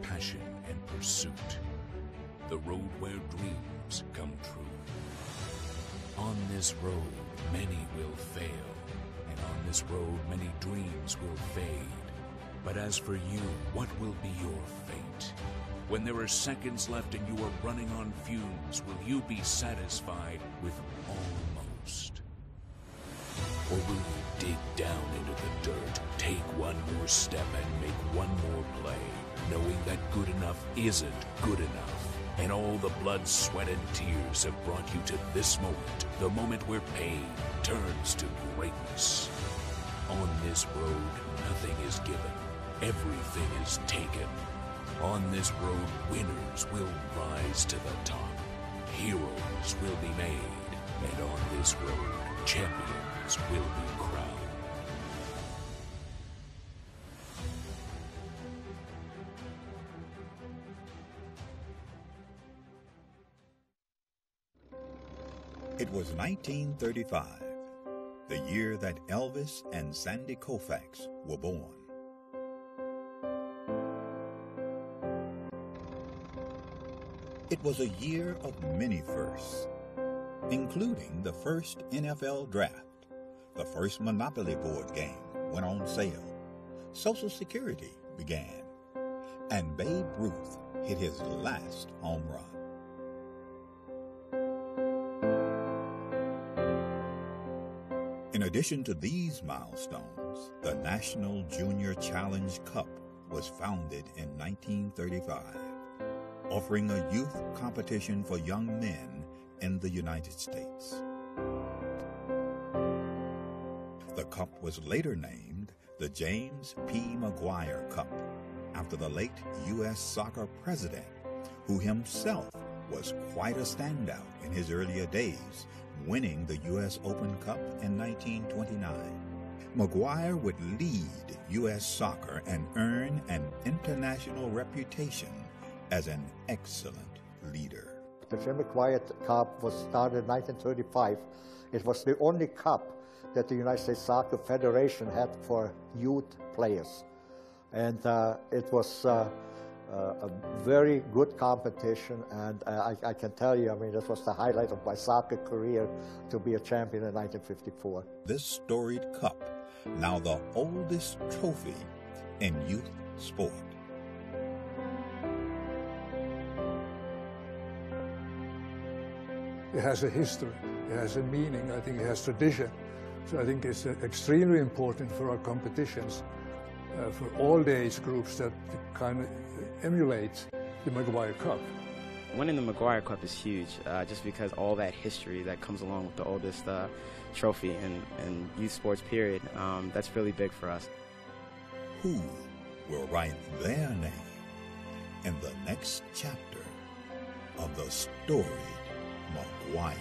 passion and pursuit. The road where dreams come true. On this road, many will fail, and on this road, many dreams will fade. But as for you, what will be your fate? When there are seconds left and you are running on fumes, will you be satisfied with almost? Or will you dig down into the dirt, take one more step and make one more play, knowing that good enough isn't good enough? And all the blood, sweat, and tears have brought you to this moment, the moment where pain turns to greatness. On this road, nothing is given. Everything is taken. On this road, winners will rise to the top. Heroes will be made. And on this road, champions will be crowned. It was 1935, the year that Elvis and Sandy Koufax were born. It was a year of many firsts, including the first NFL draft, the first Monopoly board game went on sale, Social Security began, and Babe Ruth hit his last home run. In addition to these milestones, the National Junior Challenge Cup was founded in 1935, offering a youth competition for young men in the United States. The cup was later named the James P. McGuire Cup, after the late U.S. soccer president, who himself was quite a standout in his earlier days, winning the U.S. Open Cup in 1929. McGuire would lead U.S. soccer and earn an international reputation as an excellent leader. The Jim McGuire Cup was started in 1935. It was the only cup that the United States Soccer Federation had for youth players. And it was a very good competition, and I can tell you, I mean, this was the highlight of my soccer career, to be a champion in 1954. This storied cup, now the oldest trophy in youth sport. It has a history, it has a meaning, I think it has tradition. So I think it's extremely important for our competitions, for all the age groups, that kind of emulate the McGuire Cup. Winning the McGuire Cup is huge, just because all that history that comes along with the oldest trophy in youth sports period, that's really big for us. Who will write their name in the next chapter of the storied McGuire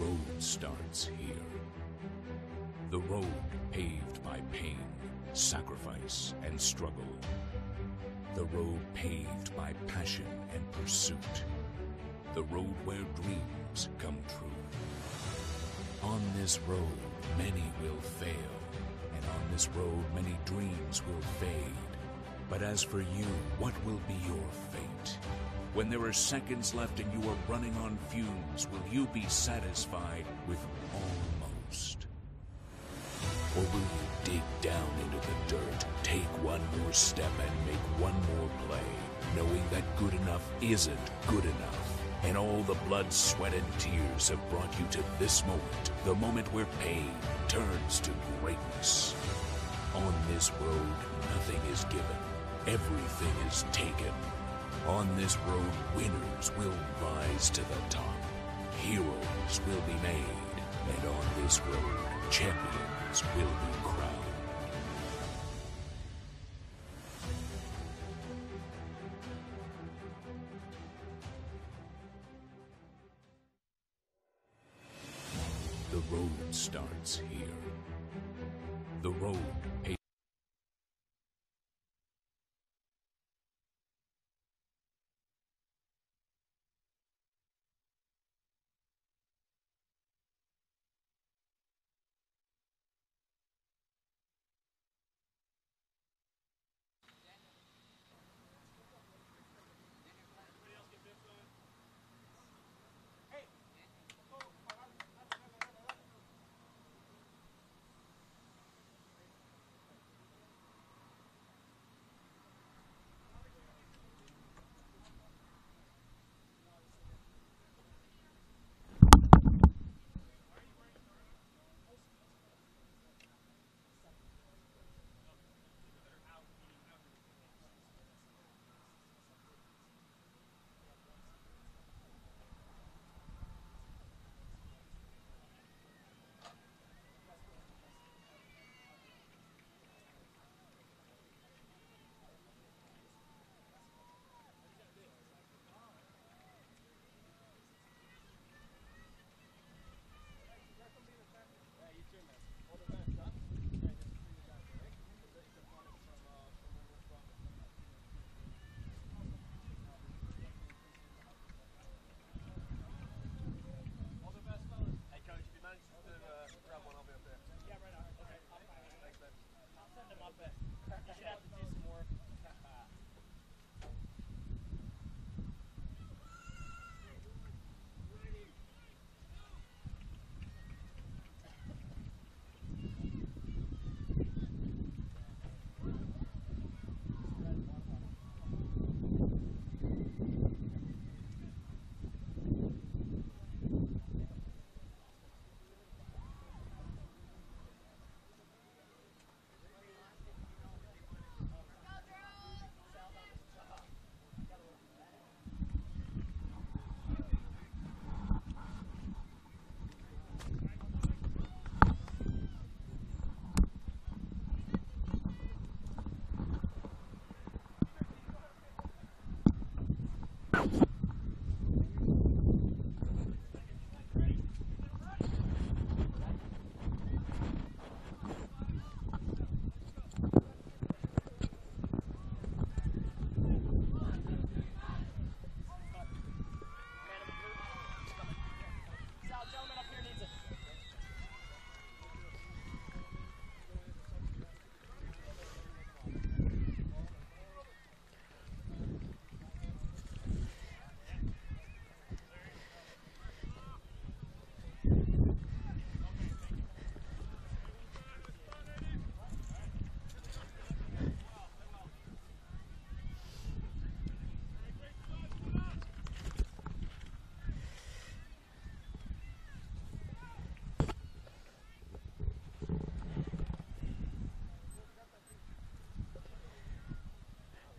road starts here. The road paved by pain, sacrifice, and struggle. The road paved by passion and pursuit. The road where dreams come true. On this road, many will fail, and on this road, many dreams will fade. But as for you, what will be your fate? When there are seconds left and you are running on fumes, will you be satisfied with almost? Or will you dig down into the dirt, take one more step and make one more play, knowing that good enough isn't good enough, and all the blood, sweat, and tears have brought you to this moment, the moment where pain turns to greatness. On this road, nothing is given, everything is taken. On this road, winners will rise to the top, heroes will be made, and on this road, champions will be crowned. The road starts here. The road paved.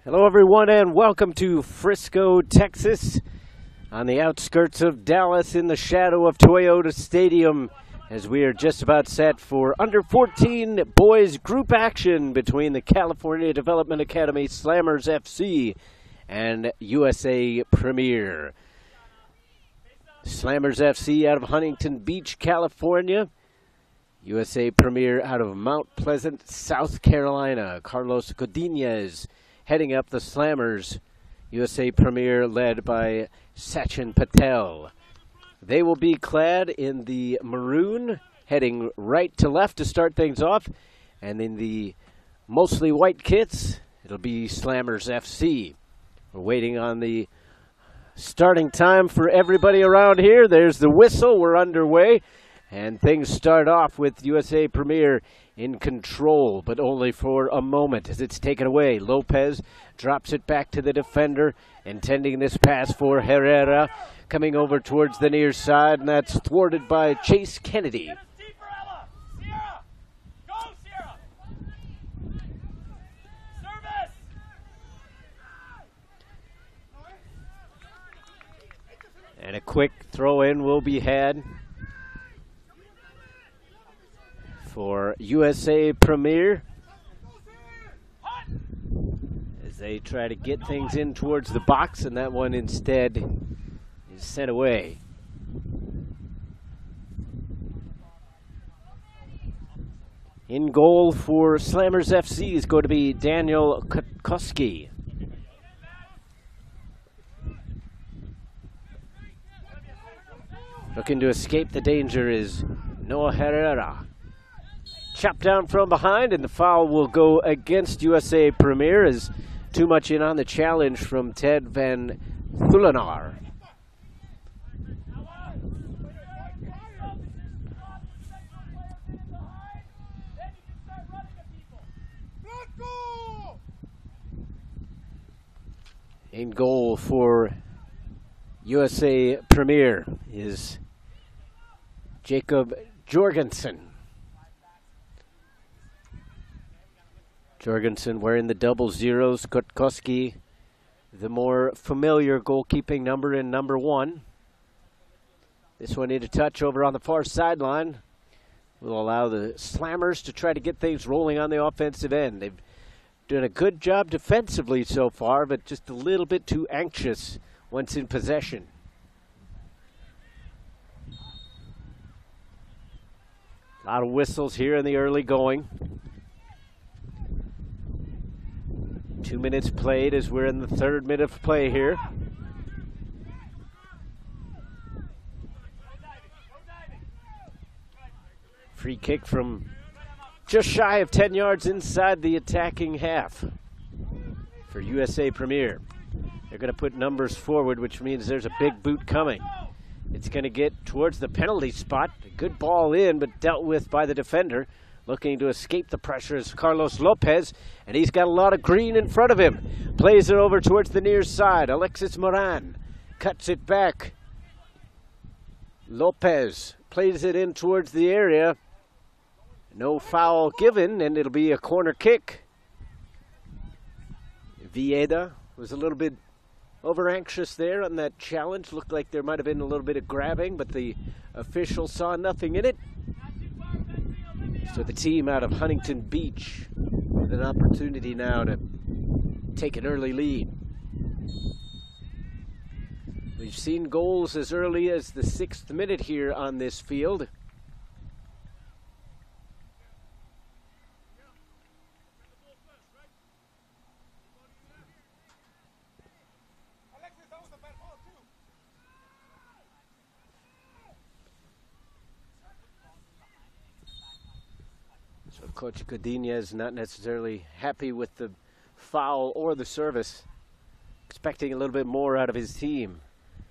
Hello, everyone, and welcome to Frisco, Texas, on the outskirts of Dallas in the shadow of Toyota Stadium, as we are just about set for under 14 boys group action between the California Development Academy Slammers FC and USA Premier. Slammers FC out of Huntington Beach, California. USA Premier out of Mount Pleasant, South Carolina. Carlos Godinez heading up the Slammers. USA Premier led by Sachin Patel. They will be clad in the maroon, heading right to left to start things off. And in the mostly white kits, it'll be Slammers FC. We're waiting on the starting time for everybody around here. There's the whistle. We're underway. And things start off with USA Premier in control, but only for a moment as it's taken away. Lopez drops it back to the defender, intending this pass for Herrera, coming over towards the near side, and that's thwarted by Chase Kennedy. And a quick throw-in will be had for USA Premier as they try to get things in towards the box, and that one instead is sent away. In goal for Slammers FC is going to be Daniel Kutkowski. Looking to escape the danger is Noah Herrera. Chopped down from behind, and the foul will go against USA Premier as too much in on the challenge from Ted Van Thulenaar. In goal for USA Premier is Jacob Jorgensen. Jorgensen wearing the double zeros. Kutkowski, the more familiar goalkeeping number in number 1. This one need a touch over on the far sideline. Will allow the Slammers to try to get things rolling on the offensive end. They've done a good job defensively so far, but just a little bit too anxious once in possession. A lot of whistles here in the early going. 2 minutes played as we're in the 3rd minute of play here. Free kick from just shy of 10 yards inside the attacking half for USA Premier. They're going to put numbers forward, which means there's a big boot coming. It's going to get towards the penalty spot. A good ball in, but dealt with by the defender. Looking to escape the pressure is Carlos Lopez, and he's got a lot of green in front of him. Plays it over towards the near side. Alexis Moran cuts it back. Lopez plays it in towards the area. No foul given, and it'll be a corner kick. Vieda was a little bit over-anxious there on that challenge. Looked like there might have been a little bit of grabbing, but the official saw nothing in it. So the team out of Huntington Beach with an opportunity now to take an early lead. We've seen goals as early as the 6th minute here on this field. Coach Godinez not necessarily happy with the foul or the service. Expecting a little bit more out of his team.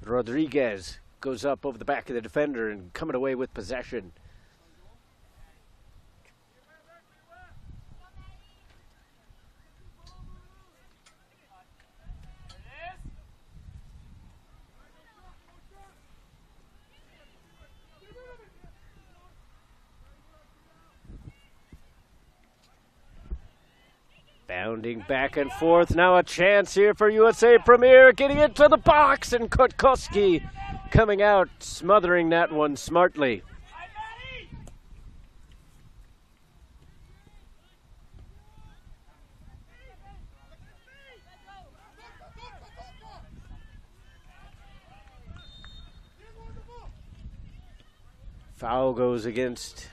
Rodriguez goes up over the back of the defender and coming away with possession. Bounding back and forth. Now a chance here for USA Premier. Getting into the box, and Kutkowski coming out, smothering that one smartly. Foul goes against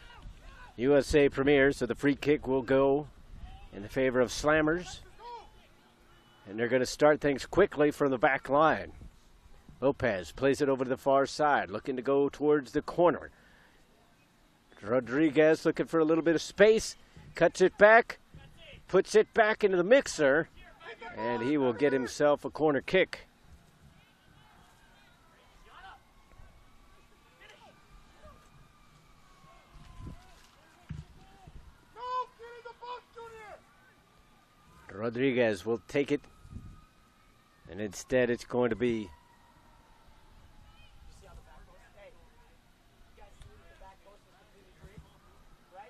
USA Premier, so the free kick will go in the favor of Slammers. And they're going to start things quickly from the back line. Lopez plays it over to the far side, looking to go towards the corner. Rodriguez looking for a little bit of space, cuts it back, puts it back into the mixer, and he will get himself a corner kick. Rodriguez will take it, and instead it's going to be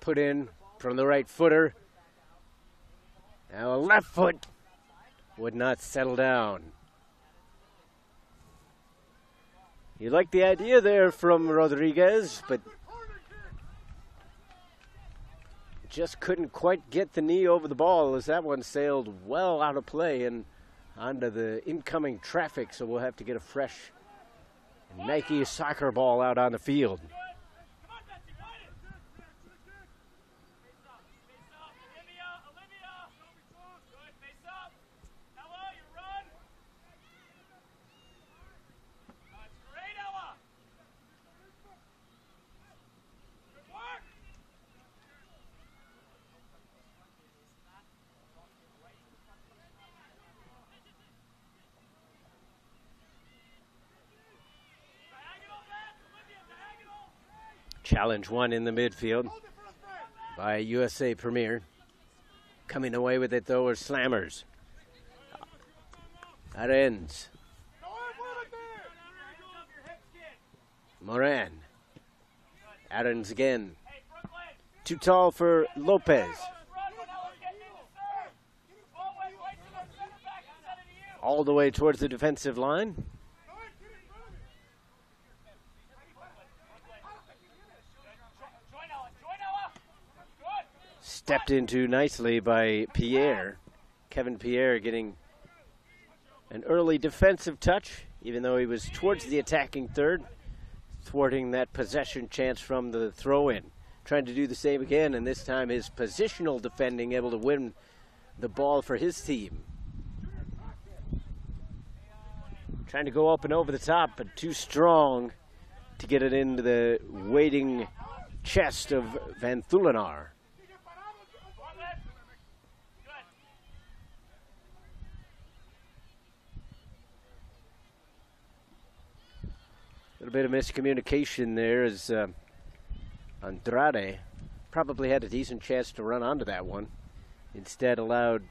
put in from the right footer. Now a left foot would not settle down. You like the idea there from Rodriguez, but just couldn't quite get the knee over the ball as that one sailed well out of play and onto the incoming traffic, so we'll have to get a fresh Nike soccer ball out on the field. Challenge one in the midfield by USA Premier. Coming away with it, though, are Slammers. That ends. Moran. Adams again. Too tall for Lopez. All the way towards the defensive line. Stepped into nicely by Pierre. Kevin Pierre getting an early defensive touch, even though he was towards the attacking third, thwarting that possession chance from the throw-in. Trying to do the same again, and this time his positional defending able to win the ball for his team. Trying to go up and over the top, but too strong to get it into the waiting chest of Van Thulenaar. A little bit of miscommunication there as Andrade probably had a decent chance to run onto that one. Instead allowed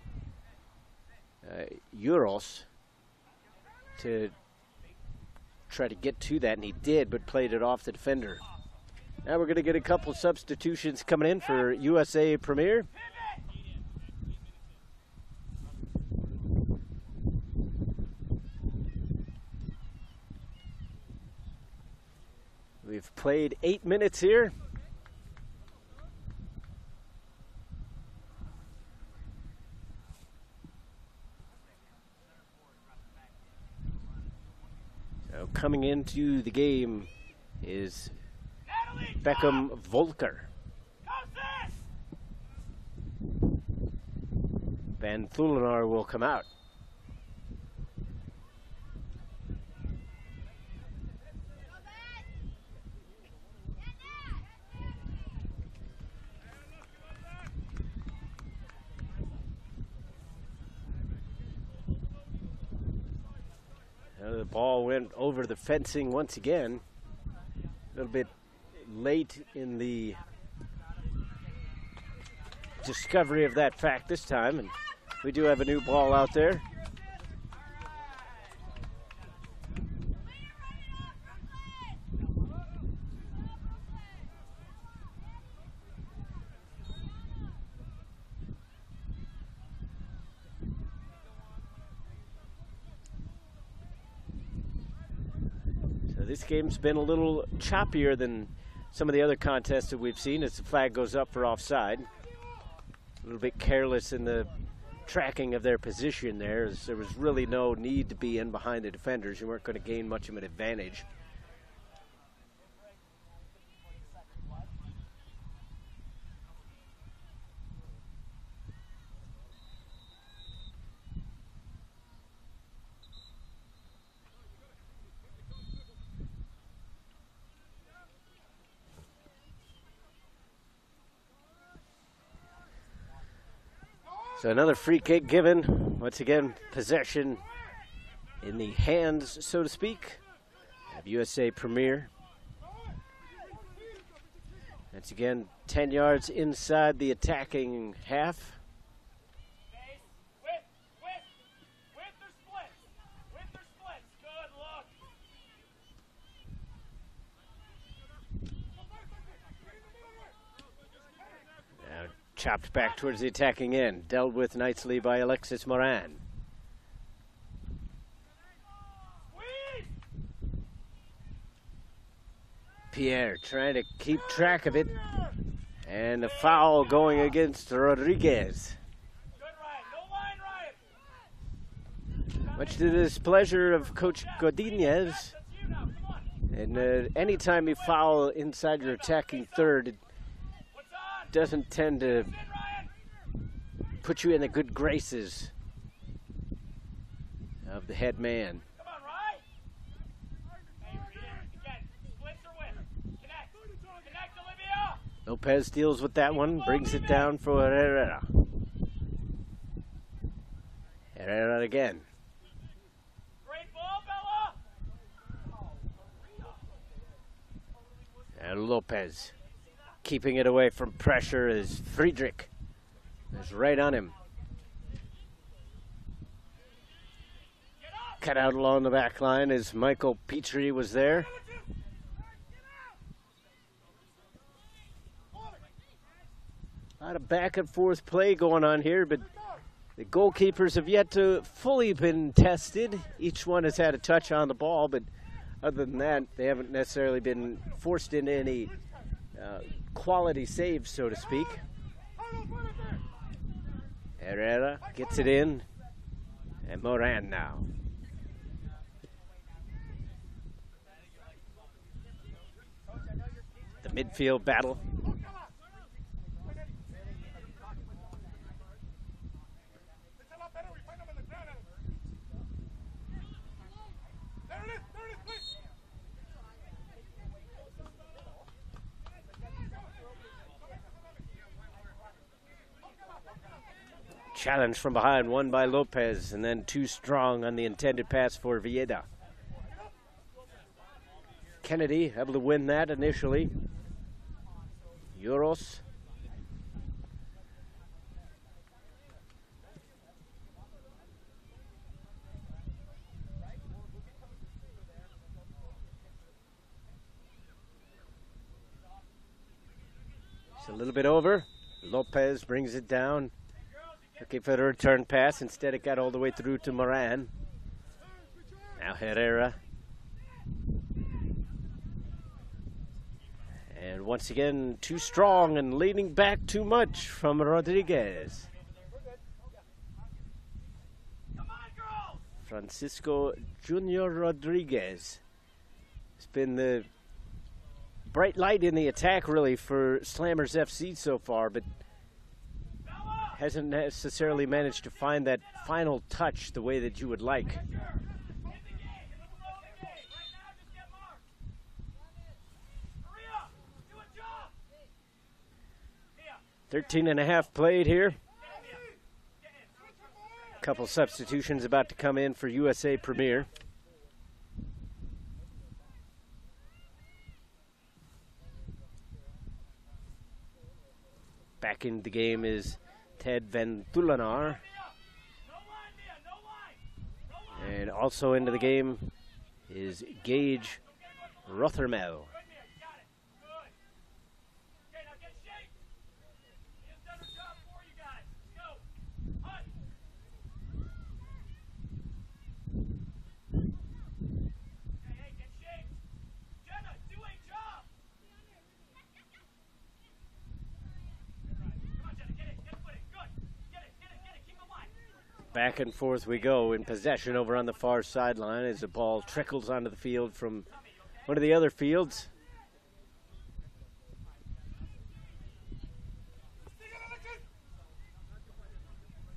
Euros to try to get to that, and he did, but played it off the defender. Now we're going to get a couple substitutions coming in for USA Premier. We've played 8 minutes here. So coming into the game is Beckham Volker. Van Thulenaar will come out. The ball went over the fencing once again. A little bit late in the discovery of that fact this time, and we do have a new ball out there. This game's been a little choppier than some of the other contests that we've seen as the flag goes up for offside. A little bit careless in the tracking of their position there, as there was really no need to be in behind the defenders. You weren't going to gain much of an advantage. So another free kick given. Once again, possession in the hands, so to speak, of USA Premier. Once again, 10 yards inside the attacking half. Chopped back towards the attacking end. Dealt with nicely by Alexis Moran. Pierre trying to keep track of it. And a foul going against Rodriguez. Much to the displeasure of Coach Godinez. And anytime you foul inside your attacking third, it doesn't tend to put you in the good graces of the head man. Lopez deals with that one, brings it down for Herrera. Herrera again. And Lopez keeping it away from pressure is Friedrich. Is right on him. Cut out along the back line as Michael Petrie was there. A lot of back and forth play going on here, but the goalkeepers have yet to fully been tested. Each one has had a touch on the ball, but other than that, they haven't necessarily been forced into any quality saves, so to speak. Herrera gets it in, and Moran now. The midfield battle. Challenge from behind, won by Lopez, and then too strong on the intended pass for Villeda. Kennedy able to win that initially. Euros. It's a little bit over. Lopez brings it down. Looking for the return pass. Instead, it got all the way through to Moran. Now Herrera. And once again, too strong and leaning back too much from Rodriguez. Francisco Junior Rodriguez. It's been the bright light in the attack, really, for Slammers FC so far, but hasn't necessarily managed to find that final touch the way that you would like. 13.5 played here. A couple substitutions about to come in for USA Premier. Back in the game is Ted Van Tulenaar. And also into the game is Gage Rothermel. Back and forth we go in possession over on the far sideline as the ball trickles onto the field from one of the other fields.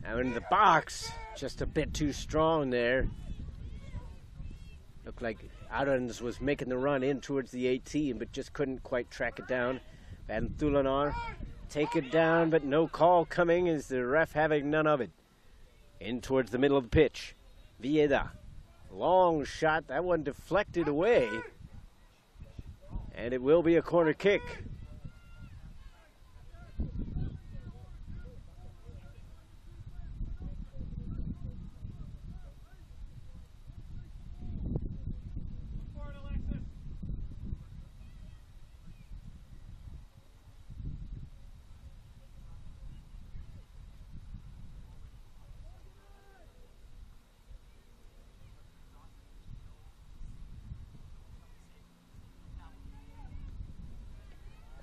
Now in the box, just a bit too strong there. Looked like Arons was making the run in towards the 18, but just couldn't quite track it down. Van Tulenaar take it down, but no call coming as the ref having none of it. In towards the middle of the pitch. Vieda. Long shot. That one deflected away. And it will be a corner kick.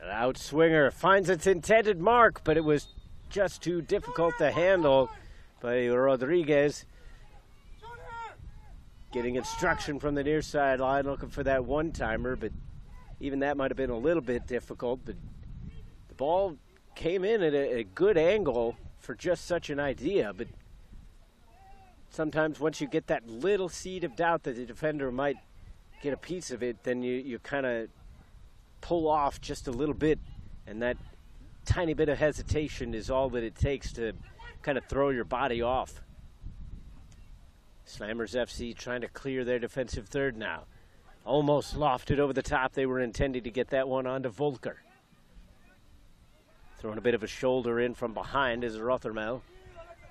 An outswinger finds its intended mark, but it was just too difficult to handle by Rodriguez. Getting instruction from the near sideline, looking for that one-timer, but even that might have been a little bit difficult. But the ball came in at a good angle for just such an idea, but sometimes once you get that little seed of doubt that the defender might get a piece of it, then you kind of pull off just a little bit, and that tiny bit of hesitation is all that it takes to kind of throw your body off. Slammers FC trying to clear their defensive third now. Almost lofted over the top. They were intending to get that one onto Volker. Throwing a bit of a shoulder in from behind is Rothermel.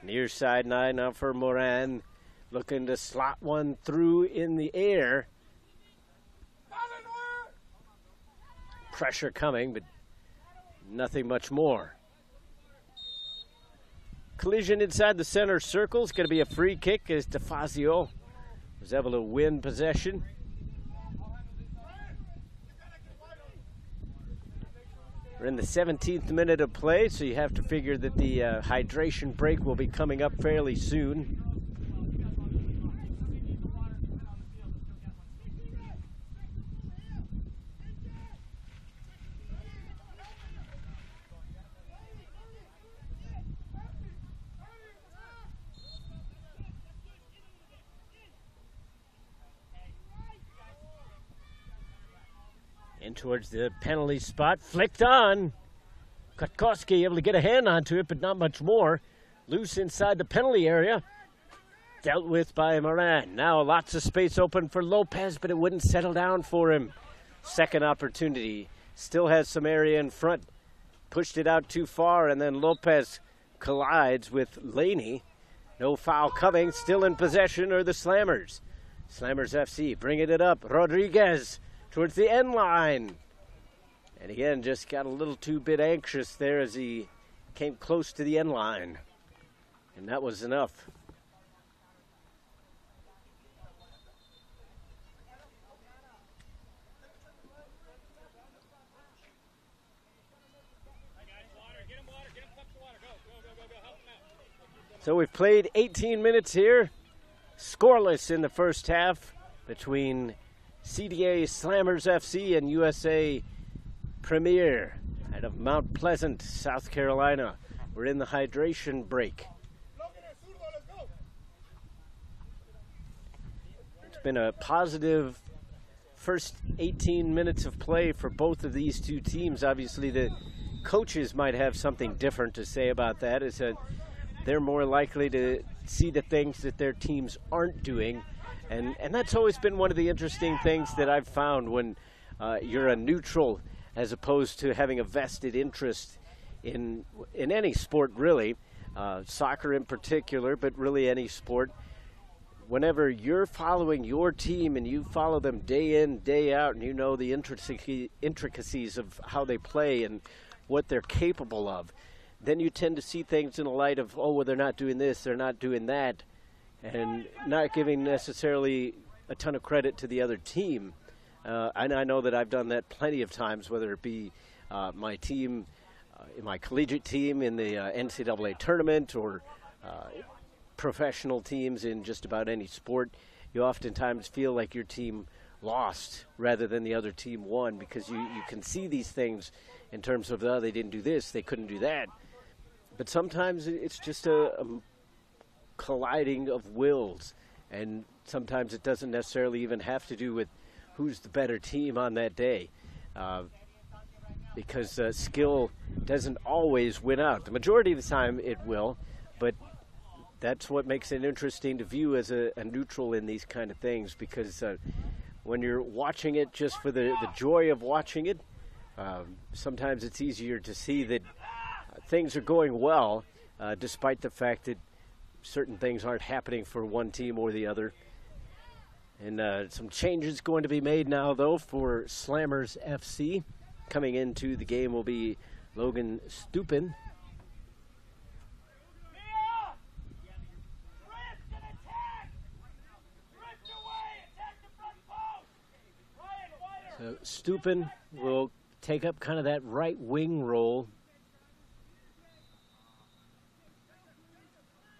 Near side now for Moran. Looking to slot one through in the air. Pressure coming, but nothing much more. Collision inside the center circle. It's going to be a free kick as DeFazio was able to win possession. We're in the 17th minute of play, so you have to figure that the hydration break will be coming up fairly soon. In towards the penalty spot, flicked on. Kotkowski able to get a hand onto it, but not much more. Loose inside the penalty area. Dealt with by Moran. Now lots of space open for Lopez, but it wouldn't settle down for him. Second opportunity. Still has some area in front. Pushed it out too far, and then Lopez collides with Laney. No foul coming. Still in possession are the Slammers. Slammers FC bringing it up. Rodriguez towards the end line. And again, just got a little too bit anxious there as he came close to the end line. And that was enough. So we've played 18 minutes here. Scoreless in the first half between CDA Slammers FC and USA Premier out of Mount Pleasant, South Carolina. We're in the hydration break. It's been a positive first 18 minutes of play for both of these two teams. Obviously, the coaches might have something different to say about that. Is that they're more likely to see the things that their teams aren't doing. And that's always been one of the interesting things that I've found when you're a neutral as opposed to having a vested interest in any sport, really, soccer in particular, but really any sport. Whenever you're following your team and you follow them day in, day out, and you know the intricacies of how they play and what they're capable of, then you tend to see things in a light of, oh, well, they're not doing this, they're not doing that, and not giving necessarily a ton of credit to the other team. And I know that I've done that plenty of times, whether it be my team, my collegiate team in the NCAA tournament or professional teams in just about any sport. You oftentimes feel like your team lost rather than the other team won, because you can see these things in terms of, oh, they didn't do this, they couldn't do that. But sometimes it's just a colliding of wills, and sometimes it doesn't necessarily even have to do with who's the better team on that day. because skill doesn't always win out. The majority of the time it will, but that's what makes it interesting to view as a neutral in these kind of things, because when you're watching it just for the joy of watching it, sometimes it's easier to see that things are going well, despite the fact that certain things aren't happening for one team or the other. And some changes going to be made now, though, for Slammers FC. Coming into the game will be Logan Stupin. So Stupin will take up kind of that right wing role.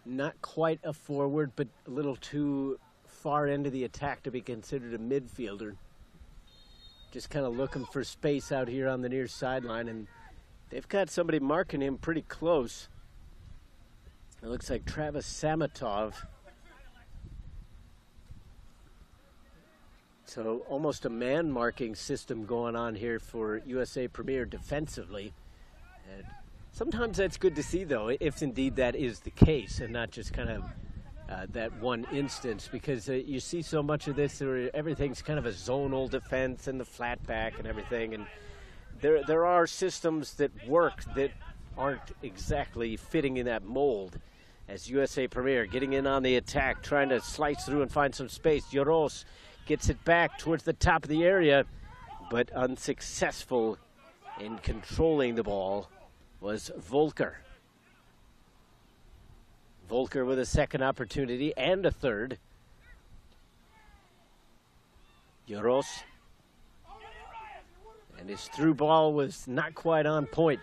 Not quite a forward, but a little too far into the attack to be considered a midfielder. Just kind of looking for space out here on the near sideline, and they've got somebody marking him pretty close. It looks like Travis Samatov. So almost a man marking system going on here for USA Premier defensively. And sometimes that's good to see, though, if indeed that is the case, and not just kind of that one instance, because you see so much of this where everything's kind of a zonal defense and the flat back and everything, and there are systems that work that aren't exactly fitting in that mold. As USA Premier getting in on the attack, trying to slice through and find some space. Joros gets it back towards the top of the area, but unsuccessful in controlling the ball was Volker. Volker with a second opportunity and a third. Joros. And his through ball was not quite on point.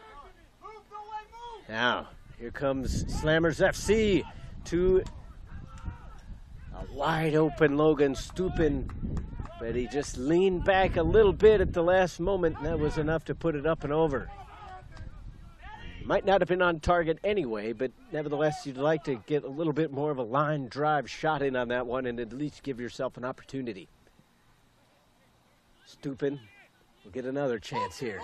Now, here comes Slammers FC to a wide open Logan Stupin, but he just leaned back a little bit at the last moment, and that was enough to put it up and over. Might not have been on target anyway, but nevertheless, you'd like to get a little bit more of a line drive shot in on that one and at least give yourself an opportunity. Stupin will get another chance here.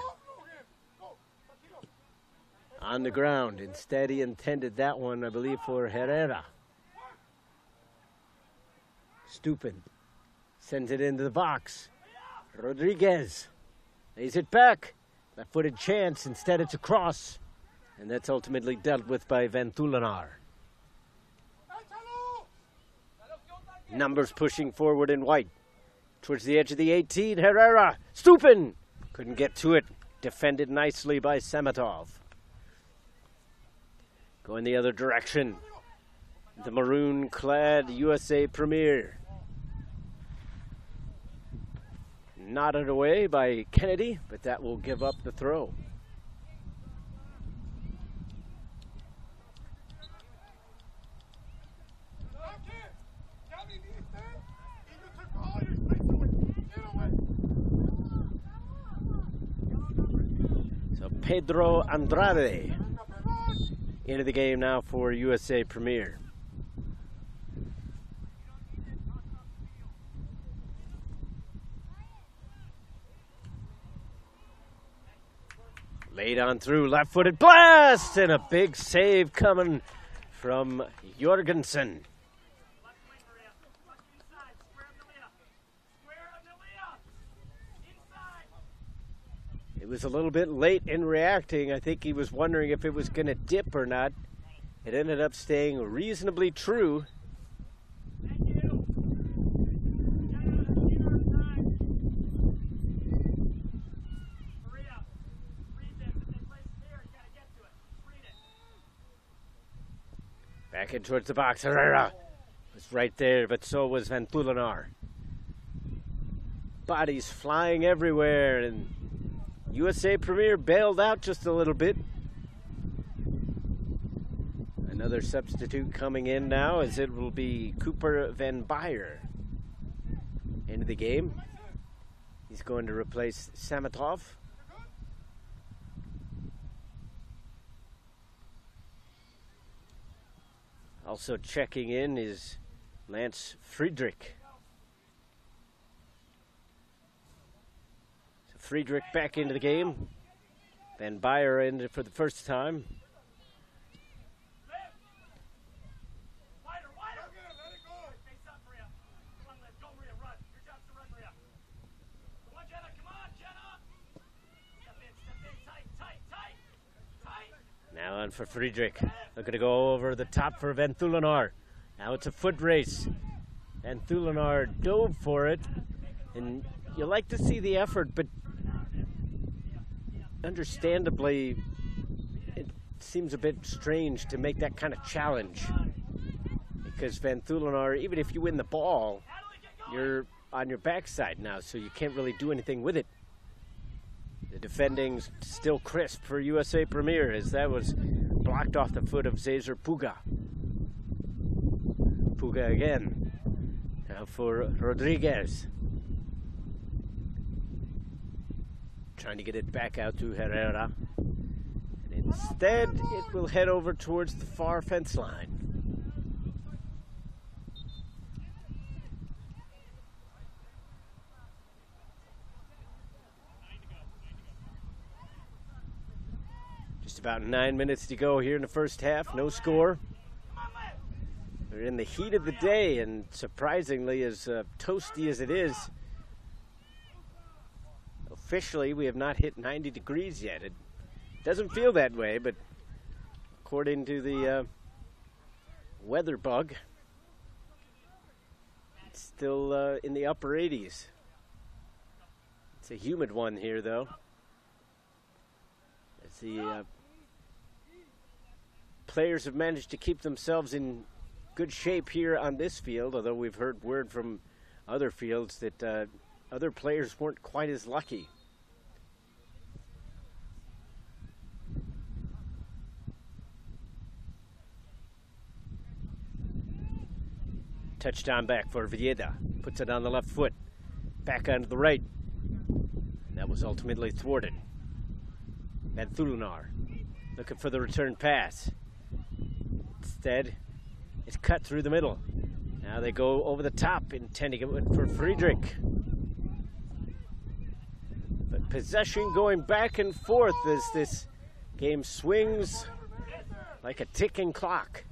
On the ground. Instead, he intended that one, I believe, for Herrera. Stupin sends it into the box. Rodriguez lays it back. Left-footed chance. Instead, it's a cross. And that's ultimately dealt with by Ventulanar. Numbers pushing forward in white. Towards the edge of the 18, Herrera. Stupin! Couldn't get to it. Defended nicely by Samatov. Going the other direction. The maroon-clad USA Premier. Nodded away by Kennedy, but that will give up the throw. So Pedro Andrade into the game now for USA Premier. Laid on through, left-footed blast, and a big save coming from Jorgensen. It was a little bit late in reacting. I think he was wondering if it was going to dip or not. It ended up staying reasonably true. Back in towards the box. Herrera was right there, but so was Ventulanar. Bodies flying everywhere, and USA Premier bailed out just a little bit. Another substitute coming in now, as it will be Cooper Van Beyer into the game. He's going to replace Samatov. Also checking in is Lance Friedrich. So Friedrich back into the game. Van Beyer in for the first time. Now on for Friedrich. Looking to go over the top for Van Thulenaar. Now it's a foot race. Van Thulenaar dove for it. And you like to see the effort, but understandably, it seems a bit strange to make that kind of challenge. Because Van Thulenaar, even if you win the ball, you're on your backside now, so you can't really do anything with it. The defending's still crisp for USA Premier, as that was blocked off the foot of Cesar Puga. Puga again. Now for Rodriguez. Trying to get it back out to Herrera. And instead, it will head over towards the far fence line. Just about 9 minutes to go here in the first half. No score. We're in the heat of the day, and surprisingly, as toasty as it is, officially we have not hit 90 degrees yet. It doesn't feel that way, but according to the weather bug, it's still in the upper 80s. It's a humid one here, though. As the players have managed to keep themselves in good shape here on this field, although we've heard word from other fields that other players weren't quite as lucky. Touchdown back for Villeda. Puts it on the left foot. Back onto the right. That was ultimately thwarted. Van Thulenaar looking for the return pass. Instead, it's cut through the middle. Now they go over the top, intending it for Friedrich. But possession going back and forth as this game swings like a ticking clock.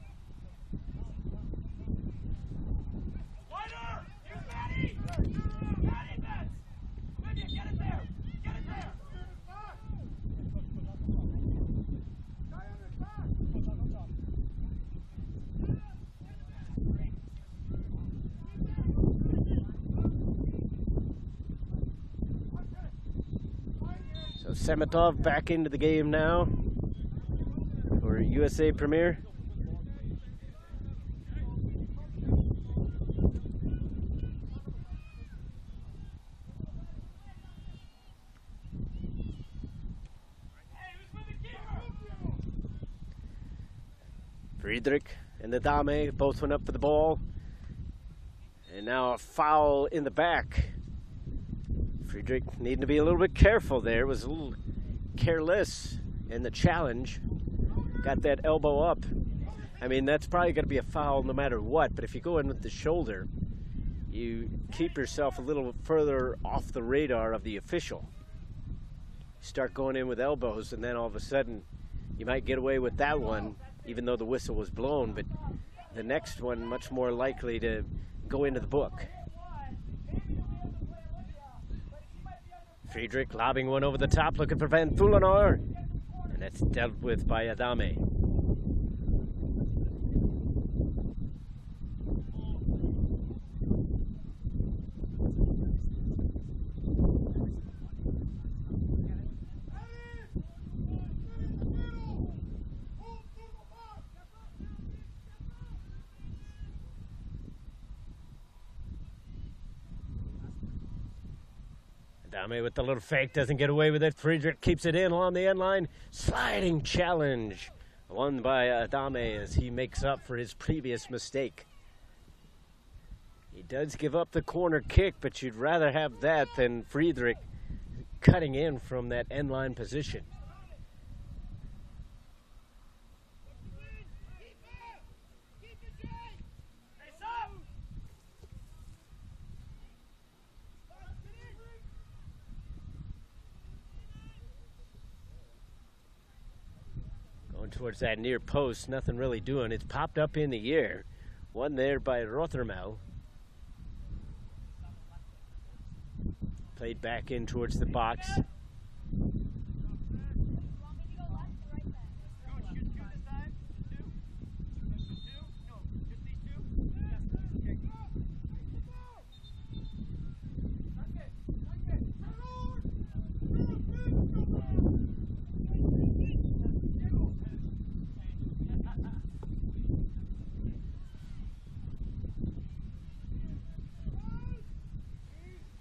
So Samatov back into the game now for USA Premier. Friedrich and the Dame both went up for the ball. And now a foul in the back. Friedrich needing to be a little bit careful there. Was a little careless in the challenge. Got that elbow up. I mean, that's probably going to be a foul no matter what, but if you go in with the shoulder, you keep yourself a little further off the radar of the official. Start going in with elbows, and then all of a sudden, you might get away with that one, even though the whistle was blown, but the next one much more likely to go into the book. Friedrich lobbing one over the top, looking for Van Thulenaar. And that's dealt with by Adame. Adame with the little fake, doesn't get away with it. Friedrich keeps it in along the end line. Sliding challenge won by Adame as he makes up for his previous mistake. He does give up the corner kick, but you'd rather have that than Friedrich cutting in from that end line position. Going towards that near post, nothing really doing. It's popped up in the air. One there by Rothermel. Played back in towards the box.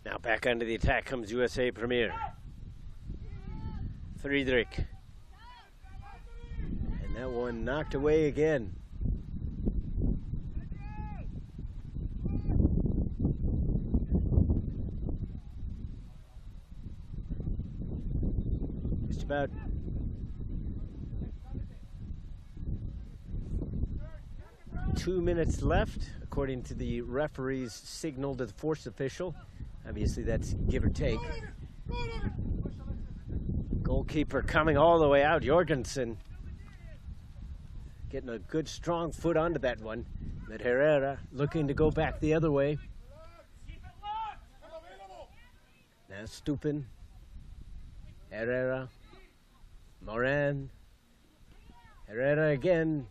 Now back under the attack comes USA Premier. Friedrich. And that one knocked away again. Just about two minutes left, according to the referee's signal to the force official. Obviously, that's give or take. Goalkeeper coming all the way out, Jorgensen. Getting a good, strong foot onto that one. But Herrera looking to go back the other way. Now Stupin. Herrera. Moran. Herrera again.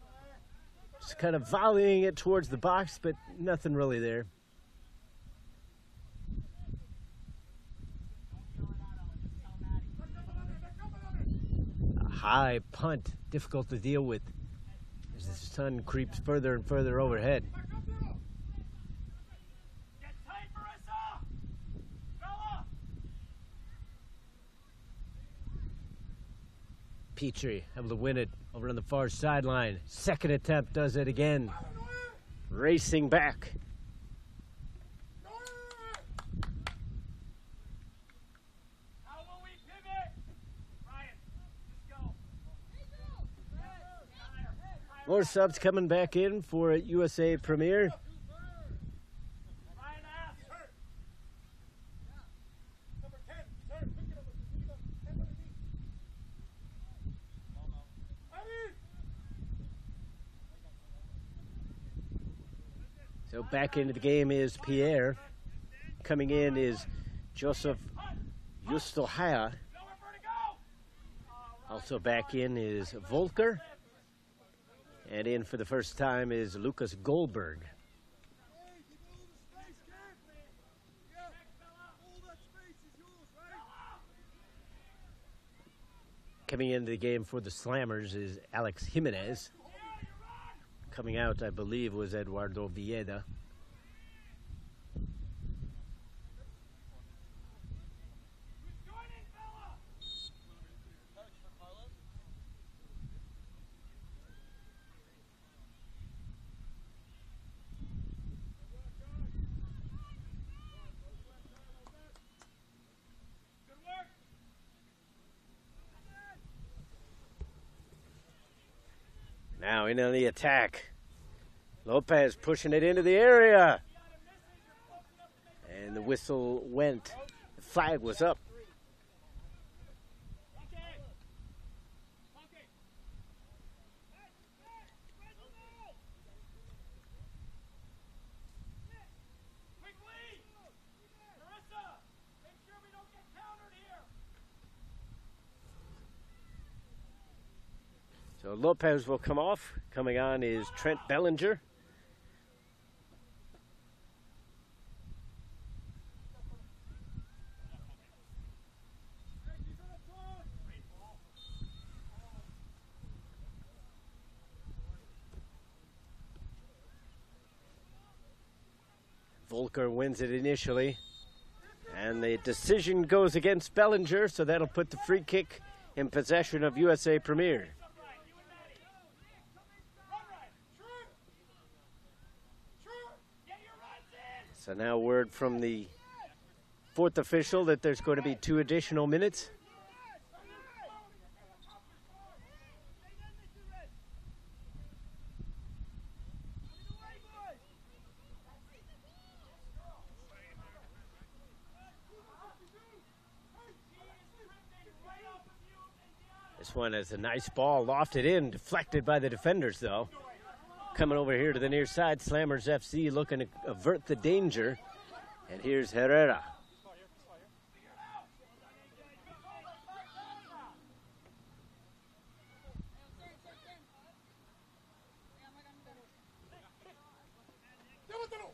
Just kind of volleying it towards the box, but nothing really there. High punt, difficult to deal with as the sun creeps further and further overhead. Petrie able to win it over on the far sideline. Second attempt does it again. Racing back. More subs coming back in for USA Premier. So back into the game is Pierre. Coming in is Joseph Justohaya. Also back in is Volker. And in for the first time is Lucas Goldberg. Coming into the game for the Slammers is Alex Jimenez. Coming out, I believe, was Eduardo Villeda. Now in on the attack. Lopez pushing it into the area. And the whistle went. The flag was up. So Lopez will come off. Coming on is Trent Bellinger. Volker wins it initially. And the decision goes against Bellinger, so that'll put the free kick in possession of USA Premier. So now word from the fourth official that there's going to be 2 additional minutes. This one is a nice ball lofted in, deflected by the defenders, though. Coming over here to the near side, Slammers FC looking to avert the danger. And here's Herrera.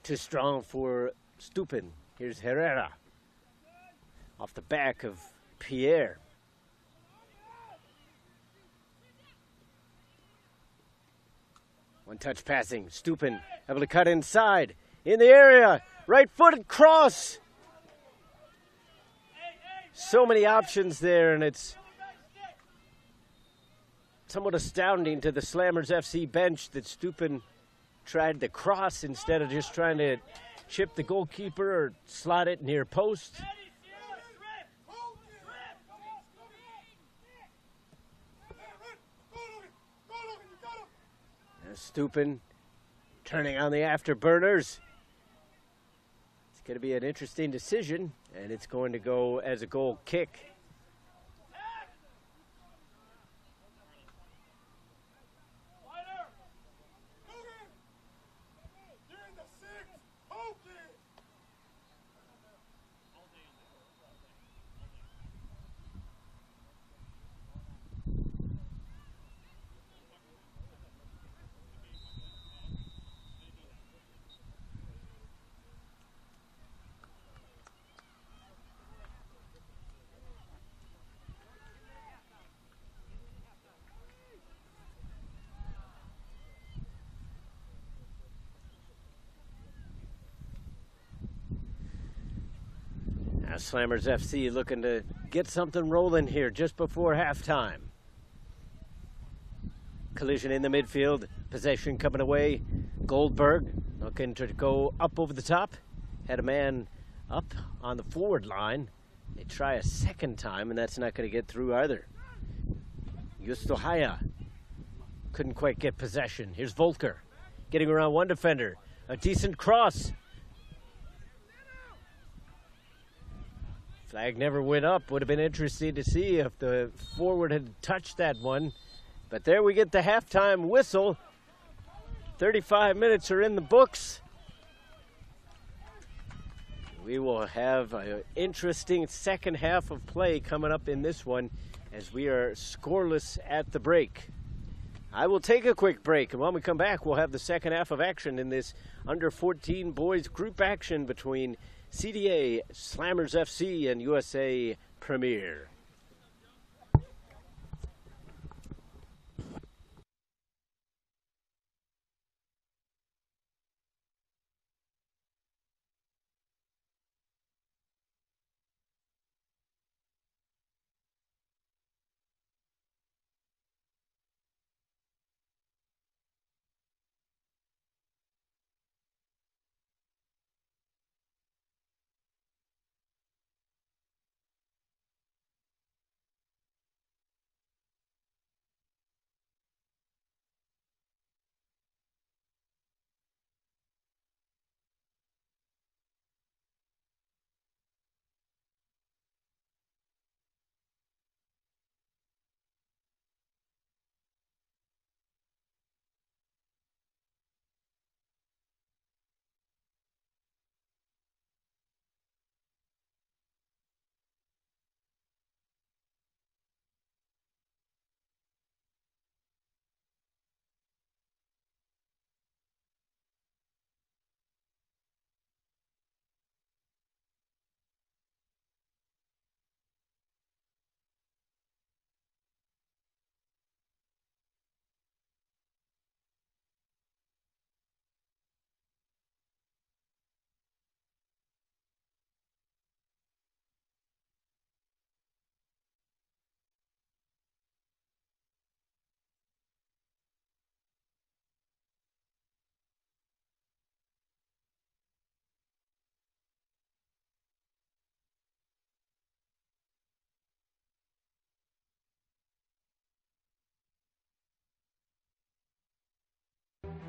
Too strong for Stupin. Here's Herrera. Off the back of Pierre. One-touch passing. Stupin able to cut inside. In the area. Right-footed cross. So many options there, and it's somewhat astounding to the Slammers FC bench that Stupin tried the cross instead of just trying to chip the goalkeeper or slot it near post. Stupin turning on the afterburners. It's going to be an interesting decision, and it's going to go as a goal kick. Now Slammers FC looking to get something rolling here just before halftime. Collision in the midfield. Possession coming away. Goldberg looking to go up over the top. Had a man up on the forward line. They try a second time, and that's not going to get through either. Justohaya couldn't quite get possession. Here's Volker getting around one defender. A decent cross. Flag never went up. Would have been interesting to see if the forward had touched that one. But there we get the halftime whistle. 35 minutes are in the books. We will have an interesting second half of play coming up in this one as we are scoreless at the break. I will take a quick break, and when we come back, we'll have the second half of action in this under-14 boys group action between CDA, Slammers FC, and USA Premier.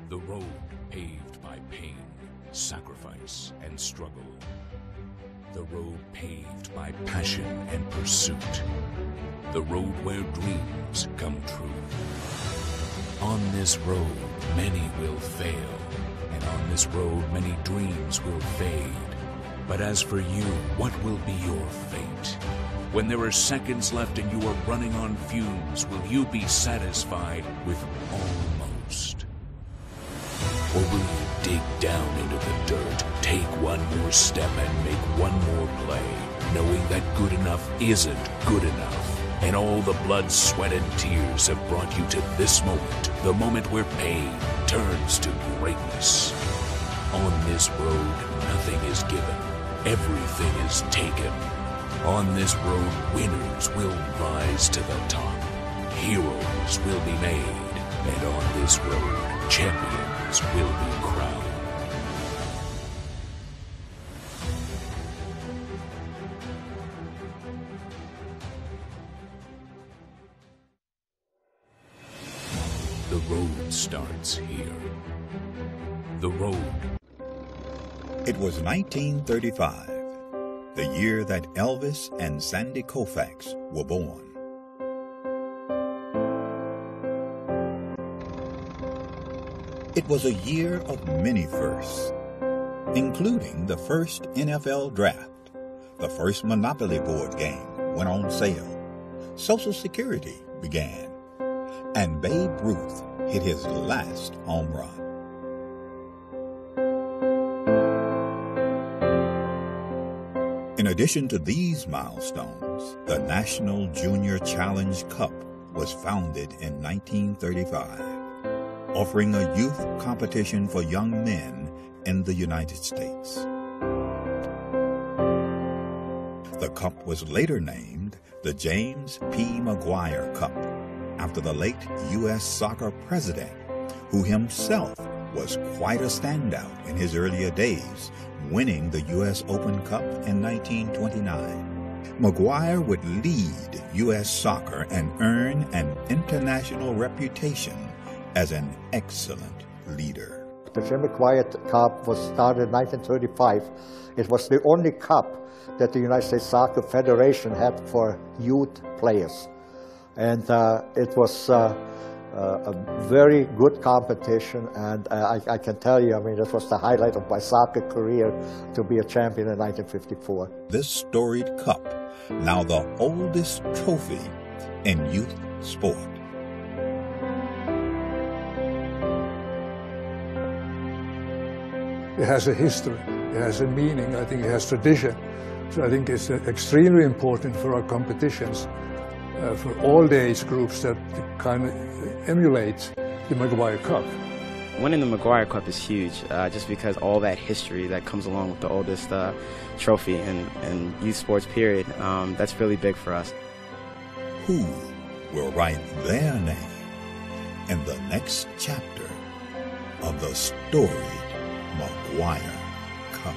The road paved by pain, sacrifice, and struggle. The road paved by passion and pursuit. the road where dreams come true. On this road, many will fail, and on this road, many dreams will fade. But as for you, what will be your fate? When there are seconds left and you are running on fumes, will you be satisfied with almost? Or will you dig down into the dirt, take one more step and make one more play, knowing that good enough isn't good enough, and all the blood, sweat, and tears have brought you to this moment, the moment where pain turns to greatness. On this road, nothing is given, everything is taken. On this road, winners will rise to the top, heroes will be made, and on this road, champions will be crowned. The road starts here. The road. It was 1935, the year that Elvis and Sandy Koufax were born. It was a year of many firsts, including the first NFL draft, the first Monopoly board game went on sale, Social Security began, and Babe Ruth hit his last home run. In addition to these milestones, the National Junior Challenge Cup was founded in 1935, offering a youth competition for young men in the United States. The cup was later named the James P. McGuire Cup, after the late U.S. soccer president, who himself was quite a standout in his earlier days, winning the U.S. Open Cup in 1929. McGuire would lead U.S. soccer and earn an international reputation as an excellent leader. The Jim McGuire Cup was started in 1935. It was the only cup that the United States Soccer Federation had for youth players. And it was a very good competition, and I can tell you, I mean, this was the highlight of my soccer career to be a champion in 1954. This storied cup, now the oldest trophy in youth sport. It has a history, it has a meaning, I think it has tradition. So I think it's extremely important for our competitions, for all the age groups that kind of emulate the McGuire Cup. Winning the McGuire Cup is huge, just because all that history that comes along with the oldest trophy in youth sports period, that's really big for us. Who will write their name in the next chapter of the storied McGuire Cup?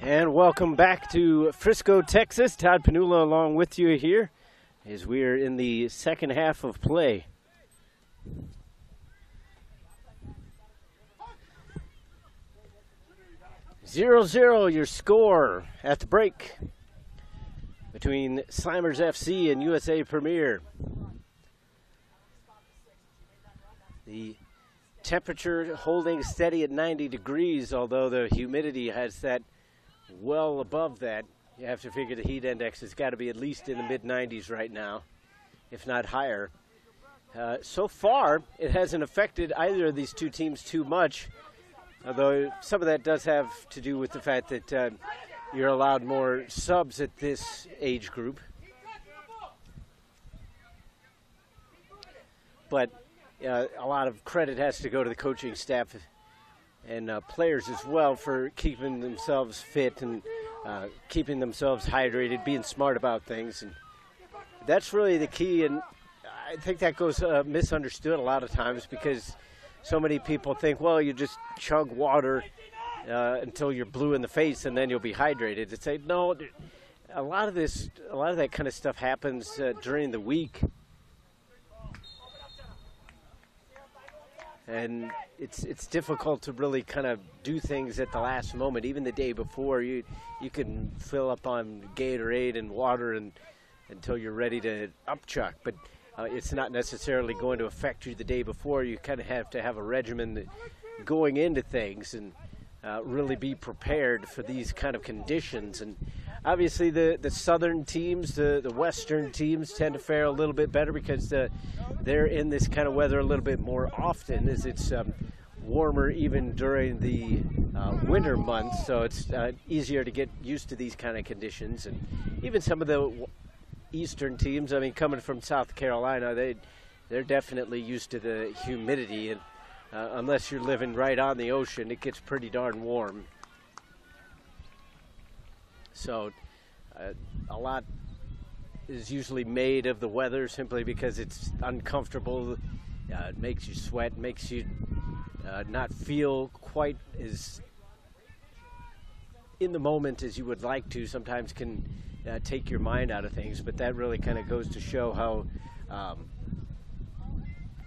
And welcome back to Frisco, Texas. Todd Panula along with you here as we are in the second half of play. Zero, your score at the break between Slammers FC and USA Premier. The temperature holding steady at 90 degrees, although the humidity has that well above that. You have to figure the heat index has got to be at least in the mid-90s right now, if not higher. So far, it hasn't affected either of these two teams too much, although some of that does have to do with the fact that you're allowed more subs at this age group. But a lot of credit has to go to the coaching staff and players as well for keeping themselves fit and keeping themselves hydrated, being smart about things. And that's really the key, and I think that goes misunderstood a lot of times because so many people think, well, you just chug water until you're blue in the face and then you'll be hydrated. It's like, no, a lot of that kind of stuff happens during the week. And it's difficult to really kind of do things at the last moment. Even the day before, you can fill up on Gatorade and water until you're ready to upchuck. But it's not necessarily going to affect you the day before. You kind of have to have a regimen going into things and really be prepared for these kind of conditions. And obviously the southern teams, the western teams tend to fare a little bit better because they're in this kind of weather a little bit more often as it's warmer even during the winter months. So it's easier to get used to these kind of conditions. And even some of the eastern teams, I mean, coming from South Carolina, they're definitely used to the humidity. And unless you're living right on the ocean, it gets pretty darn warm. So a lot is usually made of the weather simply because it's uncomfortable. It makes you sweat, makes you not feel quite as in the moment as you would like to. Sometimes can take your mind out of things, but that really kind of goes to show how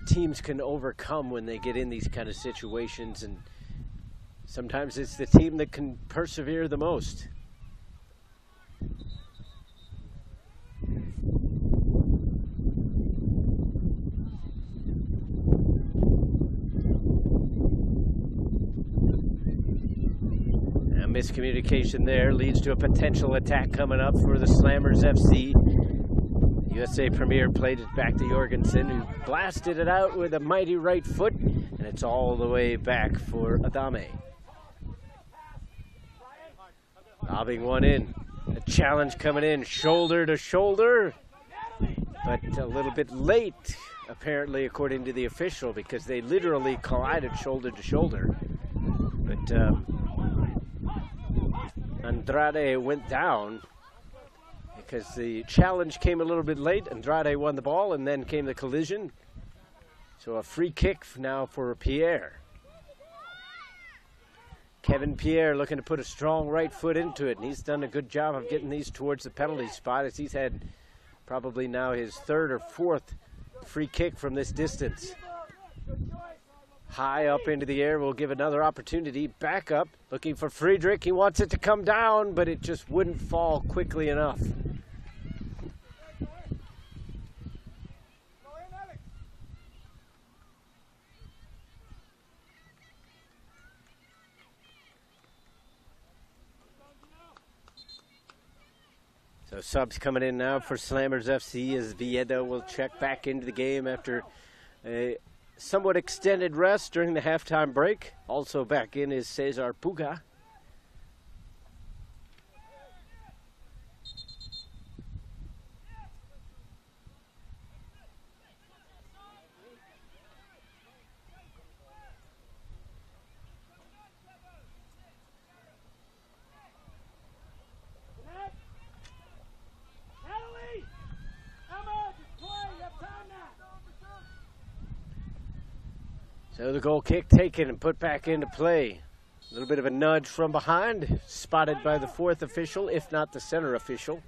teams can overcome when they get in these kind of situations, and sometimes it's the team that can persevere the most. Miscommunication there leads to a potential attack coming up for the Slammers FC. USA Premier played it back to Jorgensen, who blasted it out with a mighty right foot, and it's all the way back for Adame. Lobbing one in. A challenge coming in, shoulder to shoulder, but a little bit late, apparently, according to the official, because they literally collided shoulder to shoulder. But Andrade went down because the challenge came a little bit late. Andrade won the ball, and then came the collision. So a free kick now for Pierre. Kevin Pierre looking to put a strong right foot into it, and he's done a good job of getting these towards the penalty spot, as he's had probably now his third or fourth free kick from this distance. High up into the air, will give another opportunity. Back up, looking for Friedrich. He wants it to come down, but it just wouldn't fall quickly enough. So subs coming in now for Slammers FC as Vieda will check back into the game after a somewhat extended rest during the halftime break. Also back in is Cesar Puga. So the goal kick taken and put back into play. A little bit of a nudge from behind, spotted by the fourth official, if not the center official.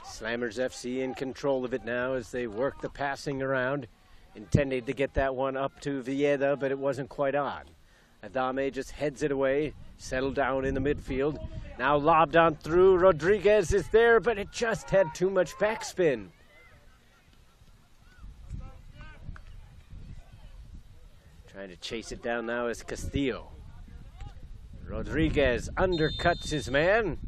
Slammers FC in control of it now as they work the passing around, intended to get that one up to Villeda, but it wasn't quite on. Adame just heads it away, settled down in the midfield. Now lobbed on through. Rodriguez is there, but it just had too much backspin. Trying to chase it down now is Castillo. Rodriguez undercuts his man.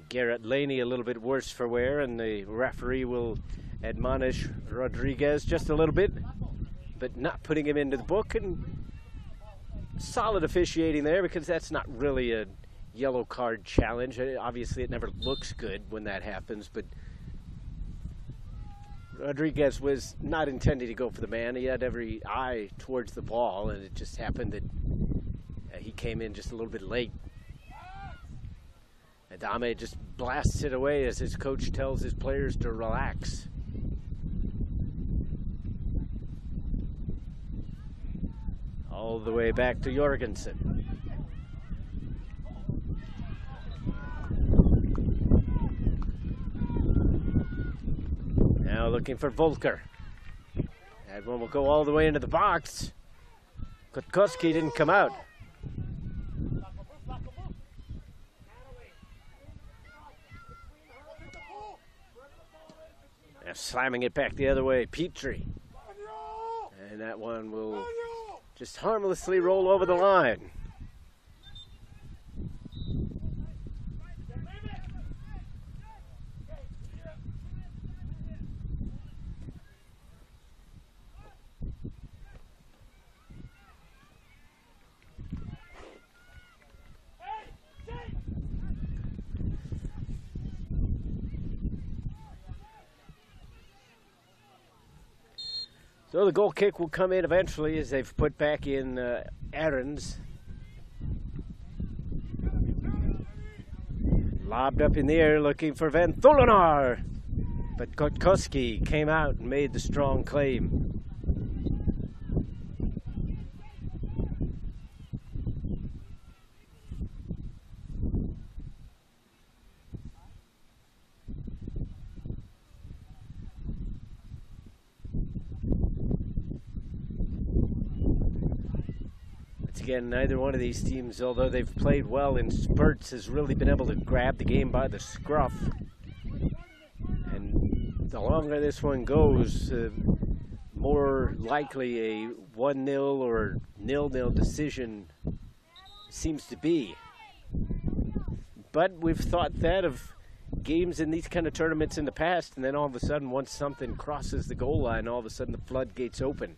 Garrett Laney a little bit worse for wear, and the referee will admonish Rodriguez just a little bit, but not putting him into the book. And solid officiating there, because that's not really a yellow card challenge. Obviously, it never looks good when that happens, but Rodriguez was not intending to go for the man. He had every eye towards the ball, and it just happened that he came in just a little bit late. Adame just blasts it away as his coach tells his players to relax. All the way back to Jorgensen. Now looking for Volker. That one will go all the way into the box. Kotkowski didn't come out. Now slamming it back the other way, Petrie. And that one will just harmlessly roll over the line. So the goal kick will come in eventually as they've put back in Ahrens. Lobbed up in the air looking for Van Thulenaar. But Kotkowski came out and made the strong claim. Again, neither one of these teams, although they've played well in spurts, has really been able to grab the game by the scruff. And the longer this one goes, more likely a 1-0 or 0-0 decision seems to be. But we've thought that of games in these kind of tournaments in the past, and then all of a sudden, once something crosses the goal line, all of a sudden the floodgates open.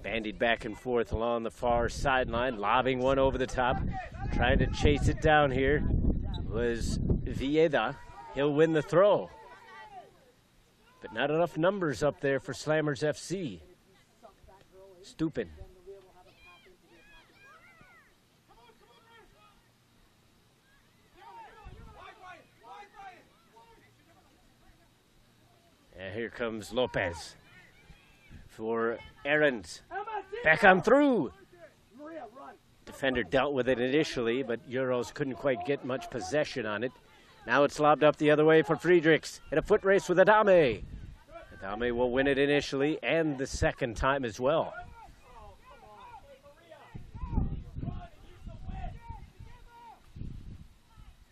Bandied back and forth along the far sideline, lobbing one over the top. Trying to chase it down here was Villeda. He'll win the throw. But not enough numbers up there for Slammers FC. Stupid. And here comes Lopez for Ahrens. Back on through. Defender dealt with it initially, but Euros couldn't quite get much possession on it. Now it's lobbed up the other way for Friedrichs in a foot race with Adame. Adame will win it initially and the second time as well.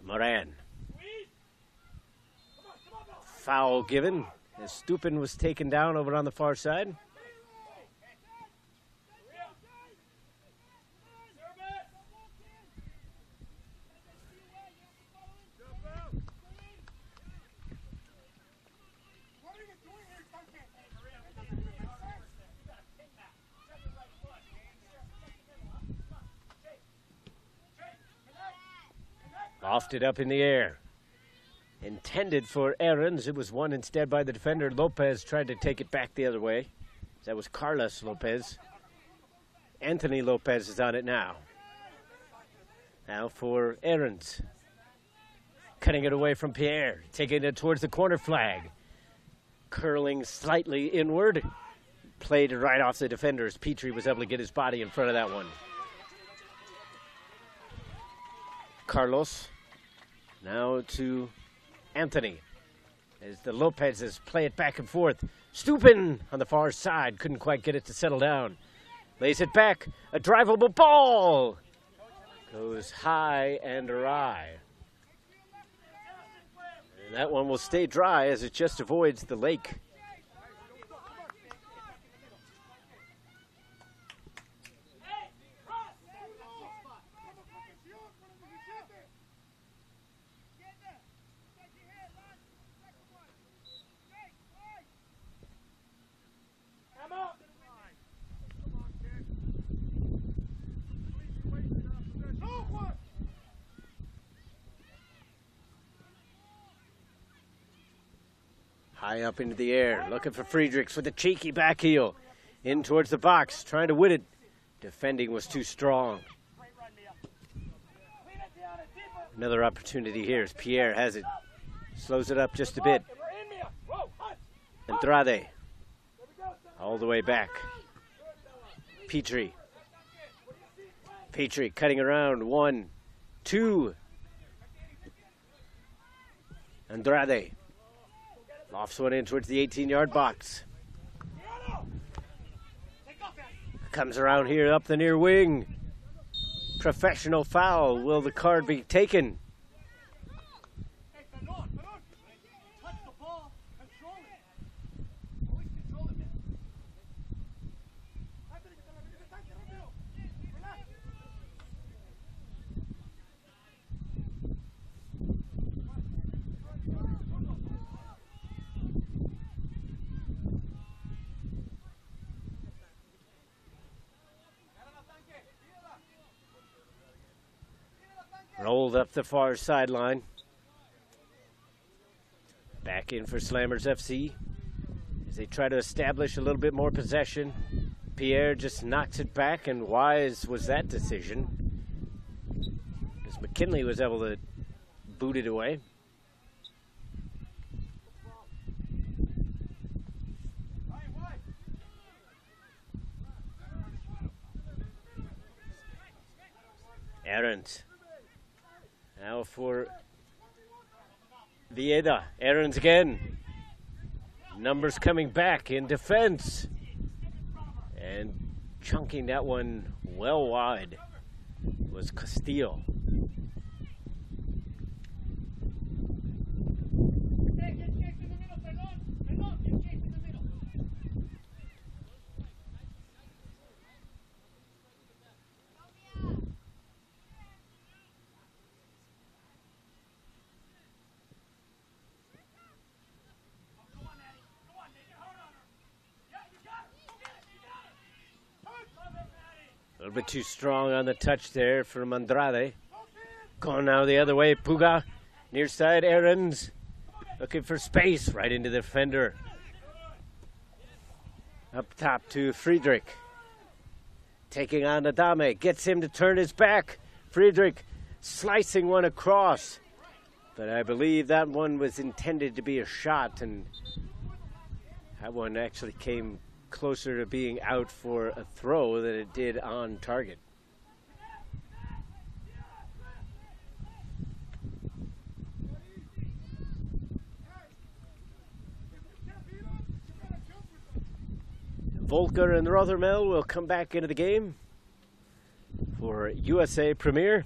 Moran. Foul given as Stupin was taken down over on the far side. Offed it up in the air. Intended for Aarons. It was won instead by the defender. Lopez tried to take it back the other way. That was Carlos Lopez. Anthony Lopez is on it now. Now for Aarons. Cutting it away from Pierre. Taking it towards the corner flag. Curling slightly inward. Played right off the defenders. Petrie was able to get his body in front of that one. Carlos. Now to Anthony. As the Lopezes play it back and forth. Stupin on the far side. Couldn't quite get it to settle down. Lays it back. A drivable ball. Goes high and awry. And that one will stay dry as it just avoids the lake. High up into the air, looking for Friedrichs with a cheeky back heel. In towards the box, trying to win it. Defending was too strong. Another opportunity here as Pierre has it. Slows it up just a bit. Andrade. All the way back. Petrie. Petrie cutting around. 1, 2. Andrade. Lofts one in towards the 18-yard box. Comes around here up the near wing. Professional foul. Will the card be taken? Rolled up the far sideline. Back in for Slammers FC as they try to establish a little bit more possession. Pierre just knocks it back, and wise was that decision, as McKinley was able to boot it away. Aarons. Now for Vieda. Aarons again. Numbers coming back in defense. And chunking that one well wide was Castillo. A little bit too strong on the touch there from Andrade. Going now the other way, Puga. Near side, Aarons. Looking for space right into the defender. Up top to Friedrich. Taking on Adame. Gets him to turn his back. Friedrich slicing one across. But I believe that one was intended to be a shot, and that one actually came closer to being out for a throw than it did on target. Volker and Rothermel will come back into the game for USA Premier.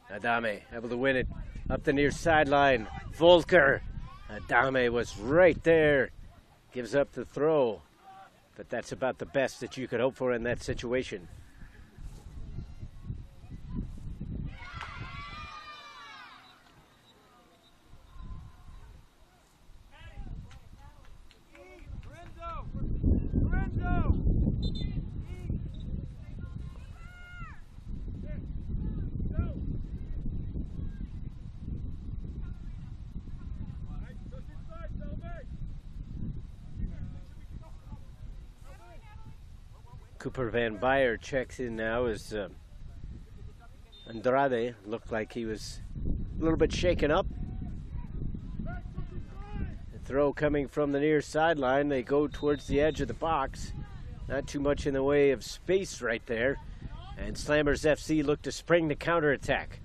Adame able to win it up the near sideline. Volker. Adame was right there. Gives up the throw. but that's about the best that you could hope for in that situation. Cooper Van Beyer checks in now as Andrade looked like he was a little bit shaken up. The throw coming from the near sideline. They go towards the edge of the box. Not too much in the way of space right there. And Slammers FC looked to spring the counterattack.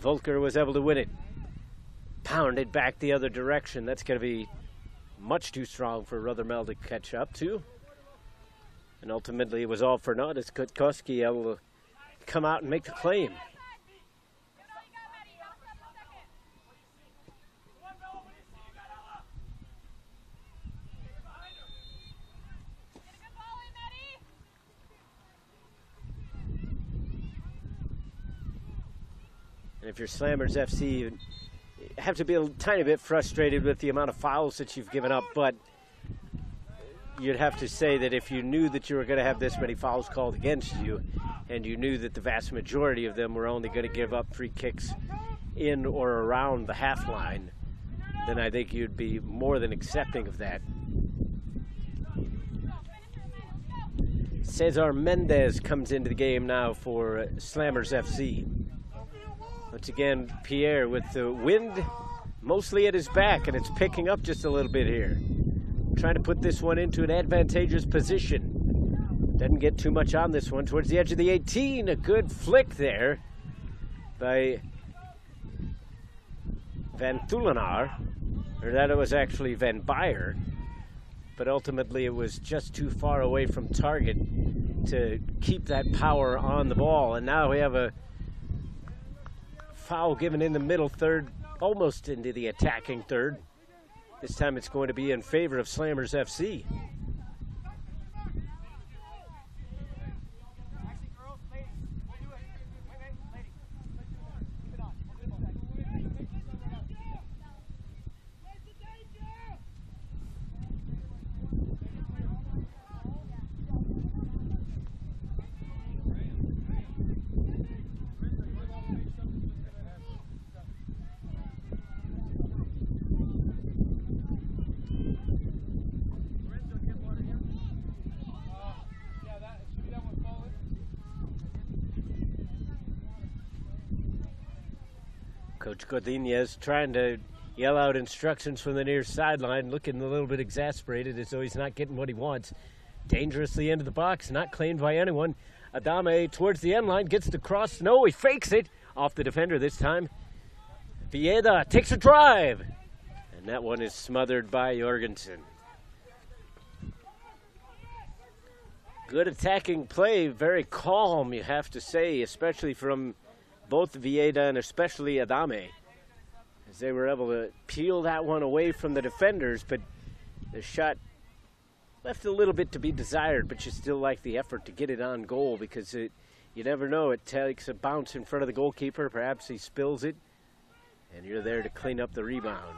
Volker was able to win it. Pounded back the other direction. That's going to be much too strong for Rothermel to catch up to. And ultimately it was all for naught as Kutkowski able to come out and make the claim. And if you're Slammers FC, you have to be a tiny bit frustrated with the amount of fouls that you've given up, but you'd have to say that if you knew that you were going to have this many fouls called against you, and you knew that the vast majority of them were only going to give up free kicks in or around the half line, then I think you'd be more than accepting of that. Cesar Mendez comes into the game now for Slammers FC. Once again, Pierre with the wind mostly at his back, and it's picking up just a little bit here. Trying to put this one into an advantageous position. Doesn't get too much on this one. Towards the edge of the 18, a good flick there by Van Thulenaar. Or that it was actually Van Beyer. But ultimately it was just too far away from target to keep that power on the ball. And now we have a foul given in the middle third, almost into the attacking third. This time it's going to be in favor of Slammers FC. Coach Godinez trying to yell out instructions from the near sideline, looking a little bit exasperated as though he's not getting what he wants. Dangerously into the box, not claimed by anyone. Adame towards the end line, gets the cross. No, he fakes it off the defender this time. Vieda takes a drive. And that one is smothered by Jorgensen. Good attacking play, very calm, you have to say, especially from both Vieda and especially Adame, as they were able to peel that one away from the defenders, but the shot left a little bit to be desired, but you still like the effort to get it on goal because you never know. It takes a bounce in front of the goalkeeper. Perhaps he spills it, and you're there to clean up the rebound.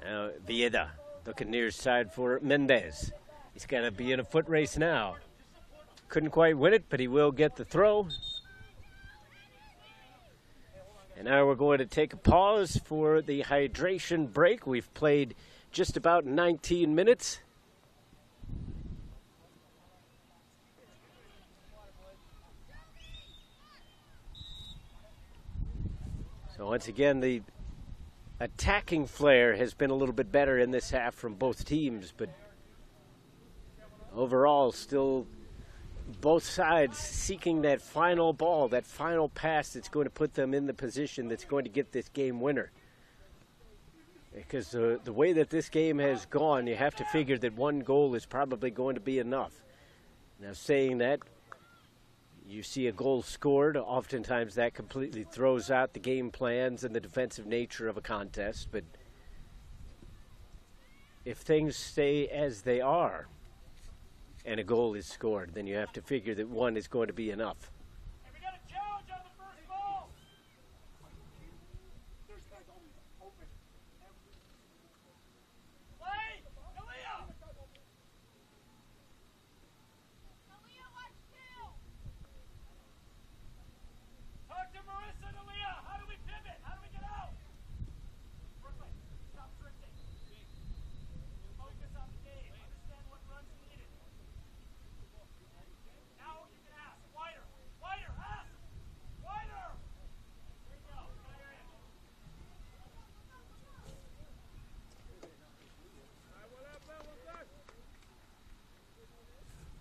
Now Vieda looking near side for Mendez. He's got to be in a foot race now. Couldn't quite win it, but he will get the throw. And now we're going to take a pause for the hydration break. We've played just about 19 minutes. So once again, the attacking flair has been a little bit better in this half from both teams, but overall still both sides seeking that final ball, that final pass that's going to put them in the position that's going to get this game winner. Because the way that this game has gone, you have to figure that one goal is probably going to be enough. Now, saying that, you see a goal scored, oftentimes that completely throws out the game plans and the defensive nature of a contest. But if things stay as they are and a goal is scored, then you have to figure that one is going to be enough.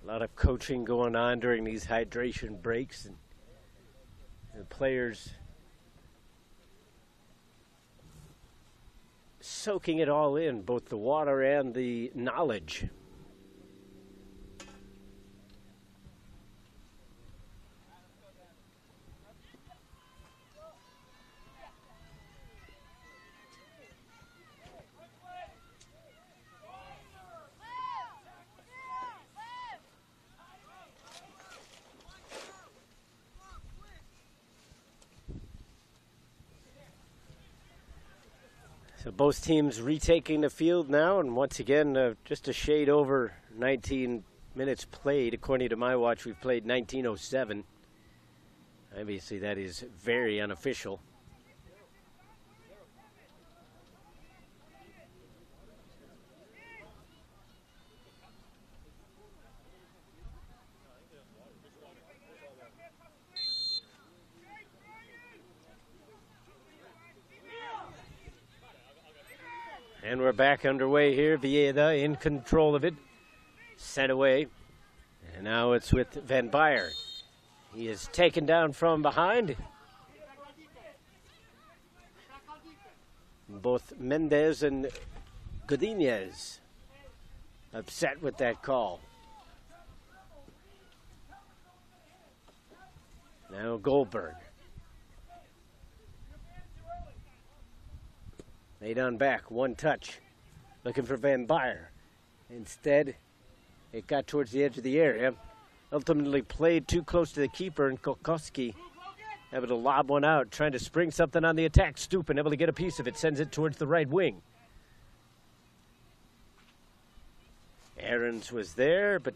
A lot of coaching going on during these hydration breaks, and the players soaking it all in, both the water and the knowledge. So both teams retaking the field now, and once again, just a shade over 19 minutes played. According to my watch, we've played 19:07. Obviously, that is very unofficial. And we're back underway here. Vieda in control of it. Sent away. And now it's with Van Beyer. He is taken down from behind. Both Mendez and Godinez upset with that call. Now Goldberg. Laid on back, one touch, looking for Van Beyer. Instead, it got towards the edge of the area. Ultimately played too close to the keeper, and Kokoski able to lob one out, trying to spring something on the attack. Stupin able to get a piece of it, sends it towards the right wing. Aarons was there, but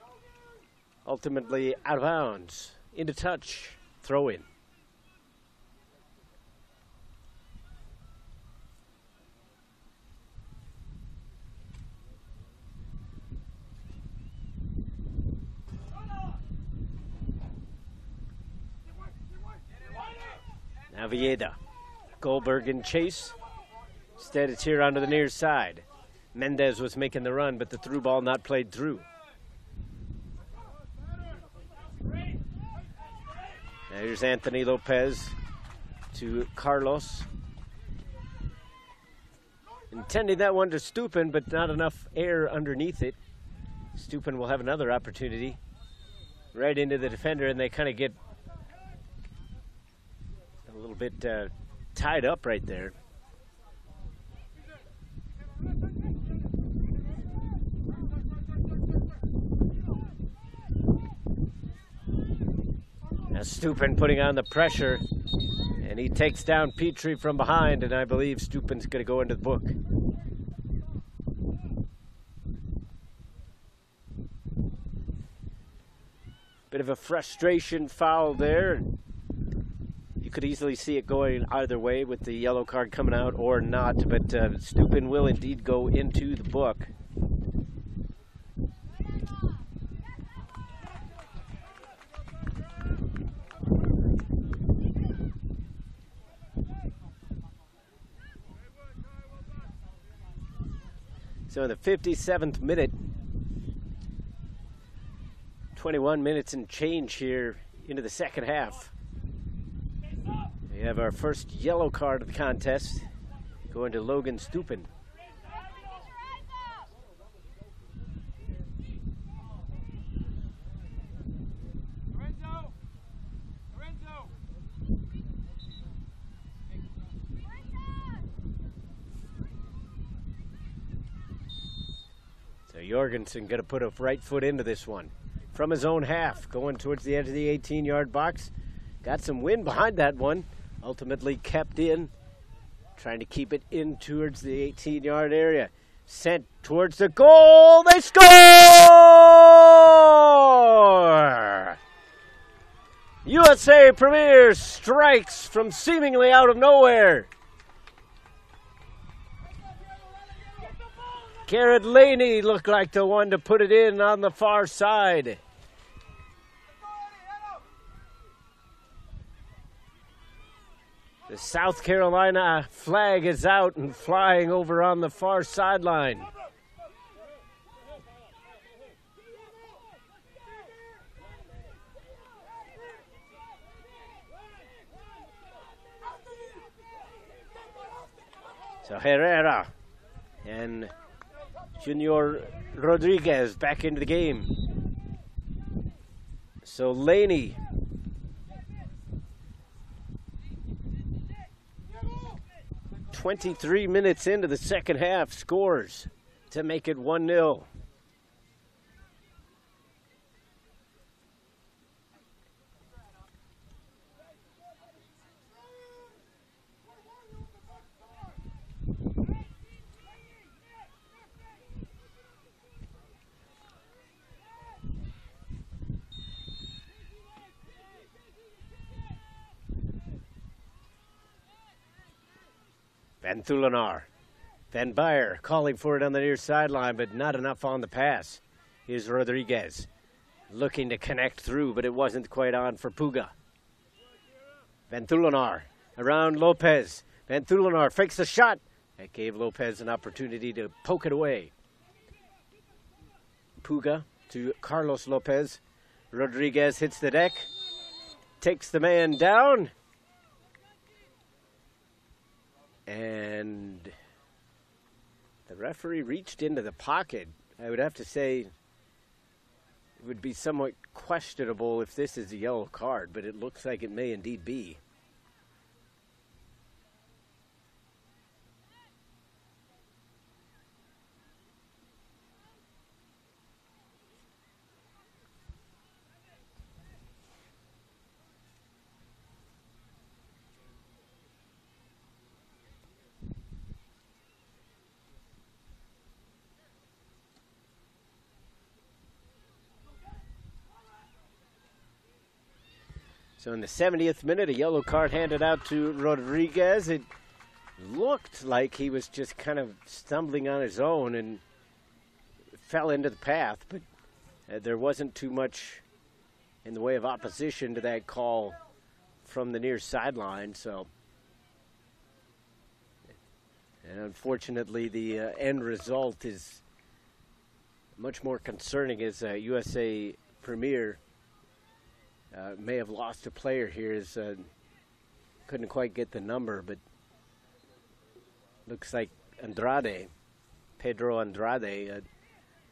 ultimately out of bounds. Into touch, throw in. Now Vieda. Goldberg in chase. Instead, it's here onto the near side. Mendez was making the run, but the through ball not played through. There's Anthony Lopez to Carlos. Intending that one to Stupin, but not enough air underneath it. Stupin will have another opportunity. Right into the defender, and they kind of get a little bit tied up right there. Now Stupin putting on the pressure, and he takes down Petrie from behind, and I believe Stupin's going to go into the book. Bit of a frustration foul there. You could easily see it going either way with the yellow card coming out or not, but Stupin will indeed go into the book. So in the 57th minute, 21 minutes and change here into the second half. We have our first yellow card of the contest going to Logan Stupin. Jorgensen going to put a right foot into this one. From his own half, going towards the edge of the 18-yard box. Got some wind behind that one. Ultimately kept in. Trying to keep it in towards the 18-yard area. Sent towards the goal. They score! USA Premier strikes from seemingly out of nowhere. Garrett Laney looked like the one to put it in on the far side. The South Carolina flag is out and flying over on the far sideline. So Herrera and Junior Rodriguez back into the game. So Laney. "23 minutes into the second half, scores to make it 1-0. Van Thulenar. Van Beyer calling for it on the near sideline, but not enough on the pass. Here's Rodriguez looking to connect through, but it wasn't quite on for Puga. Van Thulenar around Lopez. Van Thulenar fakes the shot. That gave Lopez an opportunity to poke it away. Puga to Carlos Lopez. Rodriguez hits the deck. Takes the man down. And the referee reached into the pocket. I would have to say it would be somewhat questionable if this is a yellow card, but it looks like it may indeed be. So in the 70th minute, a yellow card handed out to Rodriguez. It looked like he was just kind of stumbling on his own and fell into the path, but there wasn't too much in the way of opposition to that call from the near sideline. So, and unfortunately, the end result is much more concerning as USA Premier may have lost a player here. As couldn't quite get the number, but looks like Andrade, Pedro Andrade,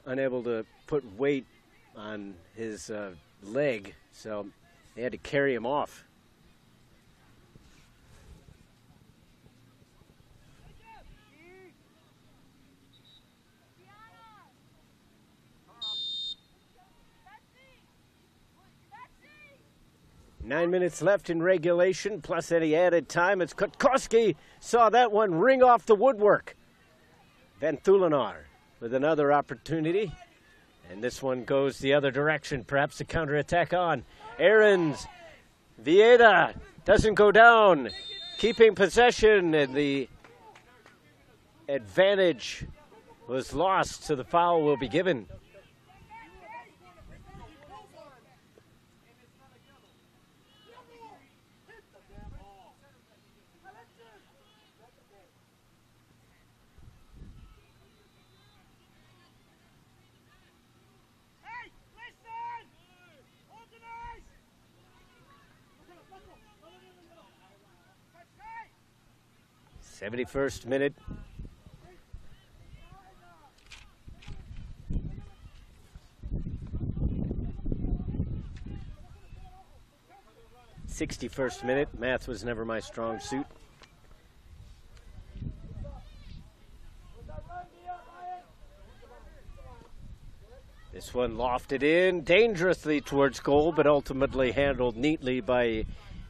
unable to put weight on his leg, so they had to carry him off. Nine minutes left in regulation, plus any added time. It's Kotkowski saw that one ring off the woodwork. Van Thulenar with another opportunity. And this one goes the other direction, perhaps the counterattack on. Aarons, Vieda doesn't go down, keeping possession, and the advantage was lost, so the foul will be given. '71st minute. '61st minute. Math was never my strong suit. one lofted in dangerously towards goal, but ultimately handled neatly by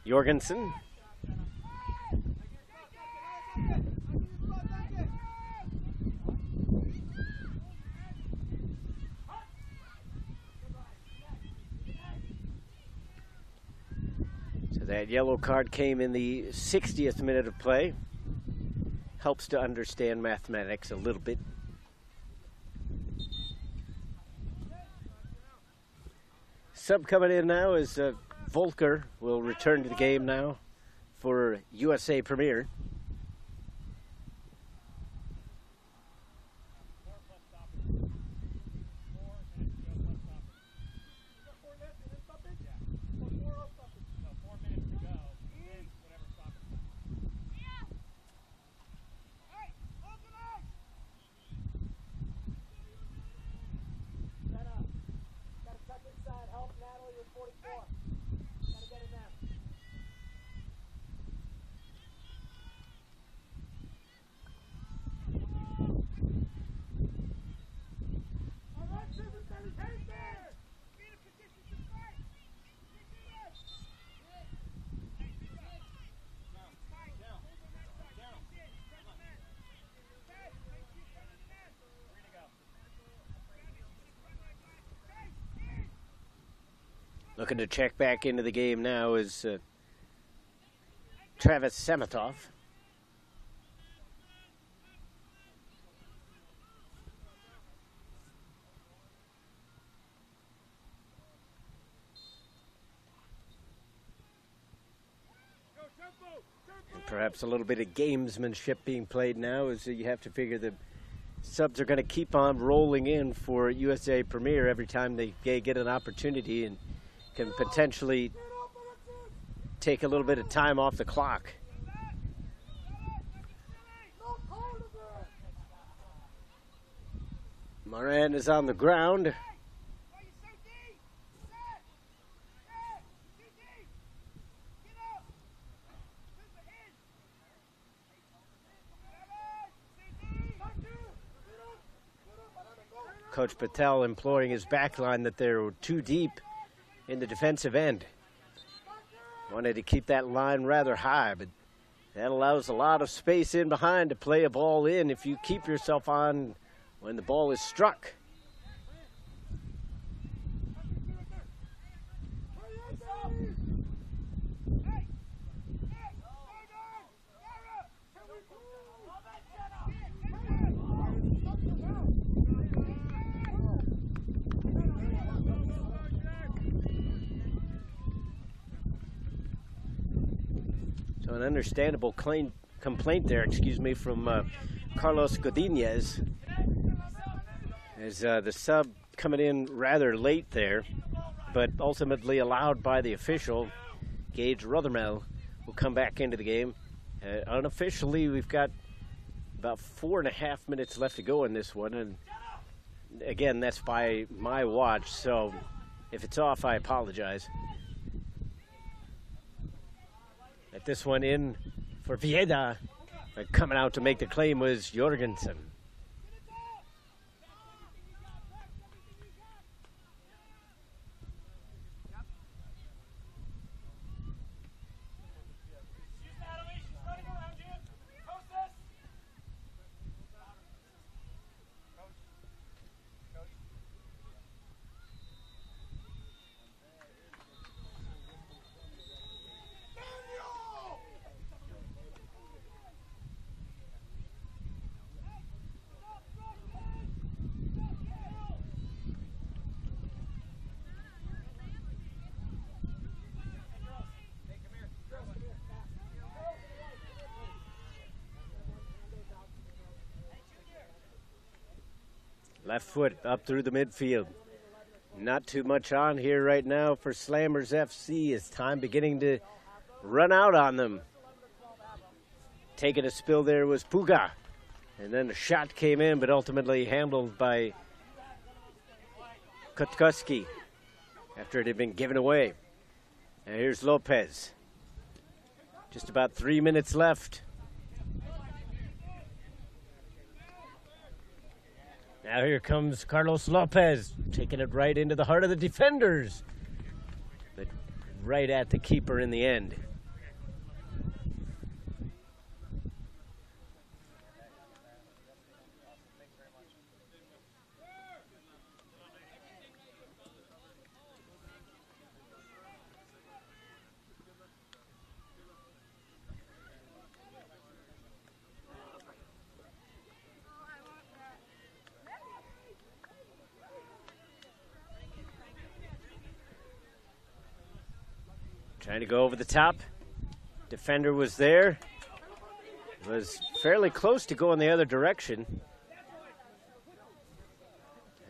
Jorgensen. So that yellow card came in the 60th minute of play. Helps to understand mathematics a little bit. Sub coming in now is Volker will return to the game now for USA Premier. Looking to check back into the game now is Travis Samatov. And perhaps a little bit of gamesmanship being played now as you have to figure the subs are going to keep on rolling in for USA Premier every time they get an opportunity and can potentially take a little bit of time off the clock. Moran is on the ground. Coach Patel imploring his backline that they're too deep in the defensive end. Wanted to keep that line rather high, but that allows a lot of space in behind to play a ball in if you keep yourself on when the ball is struck. So an understandable complaint there, from Carlos Godinez. As the sub coming in rather late there, but ultimately allowed by the official. Gage Rothermel will come back into the game. Unofficially, we've got about 4.5 minutes left to go in this one. And again, that's by my watch, so if it's off, I apologize. At this one in for Vieda, coming out to make the claim was Jorgensen. Left foot up through the midfield. Not too much on here right now for Slammers FC. It's time beginning to run out on them. Taking a spill there was Puga. And then a shot came in, but ultimately handled by Kotkoski after it had been given away. And here's Lopez. Just about 3 minutes left. Now here comes Carlos Lopez, taking it right into the heart of the defenders, but right at the keeper in the end. Trying to go over the top. Defender was there. Was fairly close to going the other direction.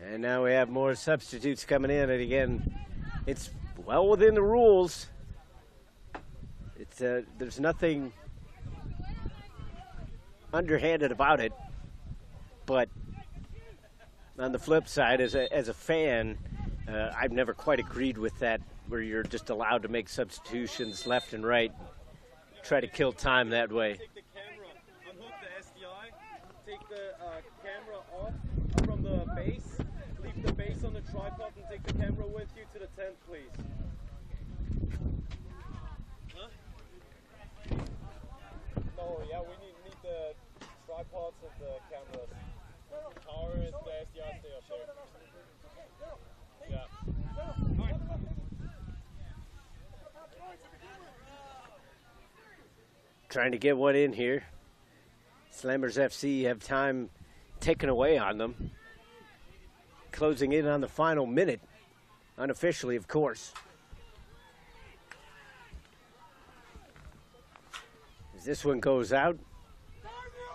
And now we have more substitutes coming in. And again, it's well within the rules. It's there's nothing underhanded about it. But on the flip side, as a fan, I've never quite agreed with that, where you're just allowed to make substitutions left and right, try to kill time that way. Take the camera, unhook the SDI, take the camera off from the base, leave the base on the tripod and take the camera with you to the tent, please. Huh? No, yeah, we need the tripods and the cameras. The tower and the SDI stay up there. Yeah. Trying to get one in here. Slammers FC have time taken away on them. Closing in on the final minute, unofficially, of course. As this one goes out,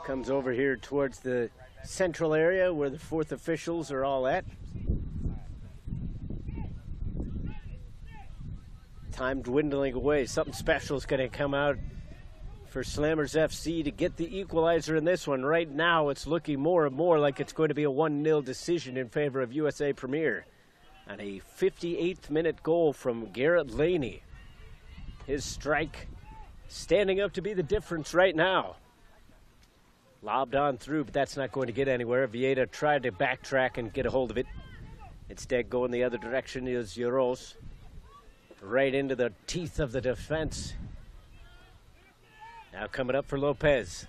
comes over here towards the central area where the fourth officials are all at. Time dwindling away. Something special is going to come out for Slammers FC to get the equalizer in this one. Right now, it's looking more and more like it's going to be a 1-0 decision in favor of USA Premier. And a 58th minute goal from Garrett Laney. His strike standing up to be the difference right now. Lobbed on through, but that's not going to get anywhere. Vieta tried to backtrack and get a hold of it. Instead, going the other direction is Euros. Right into the teeth of the defense. Now coming up for Lopez.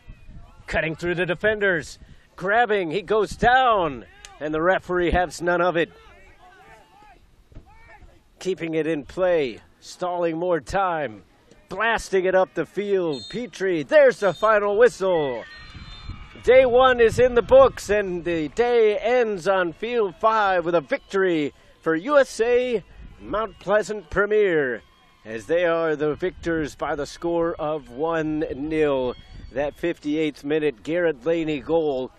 Cutting through the defenders. Grabbing, he goes down. And the referee has none of it. Keeping it in play. Stalling more time. Blasting it up the field. Petrie, there's the final whistle. Day 1 is in the books, and the day ends on field 5 with a victory for USA Mount Pleasant Premier, as they are the victors by the score of 1-0. That 58th minute Garrett Laney goal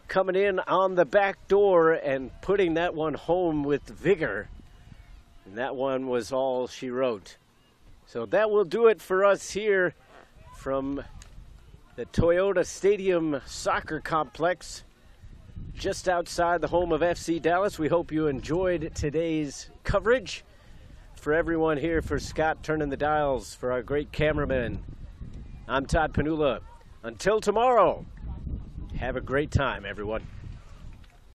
coming in on the back door and putting that one home with vigor. And that one was all she wrote. So that will do it for us here from the Toyota Stadium Soccer Complex just outside the home of FC Dallas. We hope you enjoyed today's coverage. For everyone here, for Scott turning the dials, for our great cameraman, I'm Todd Panula. Until tomorrow, have a great time, everyone.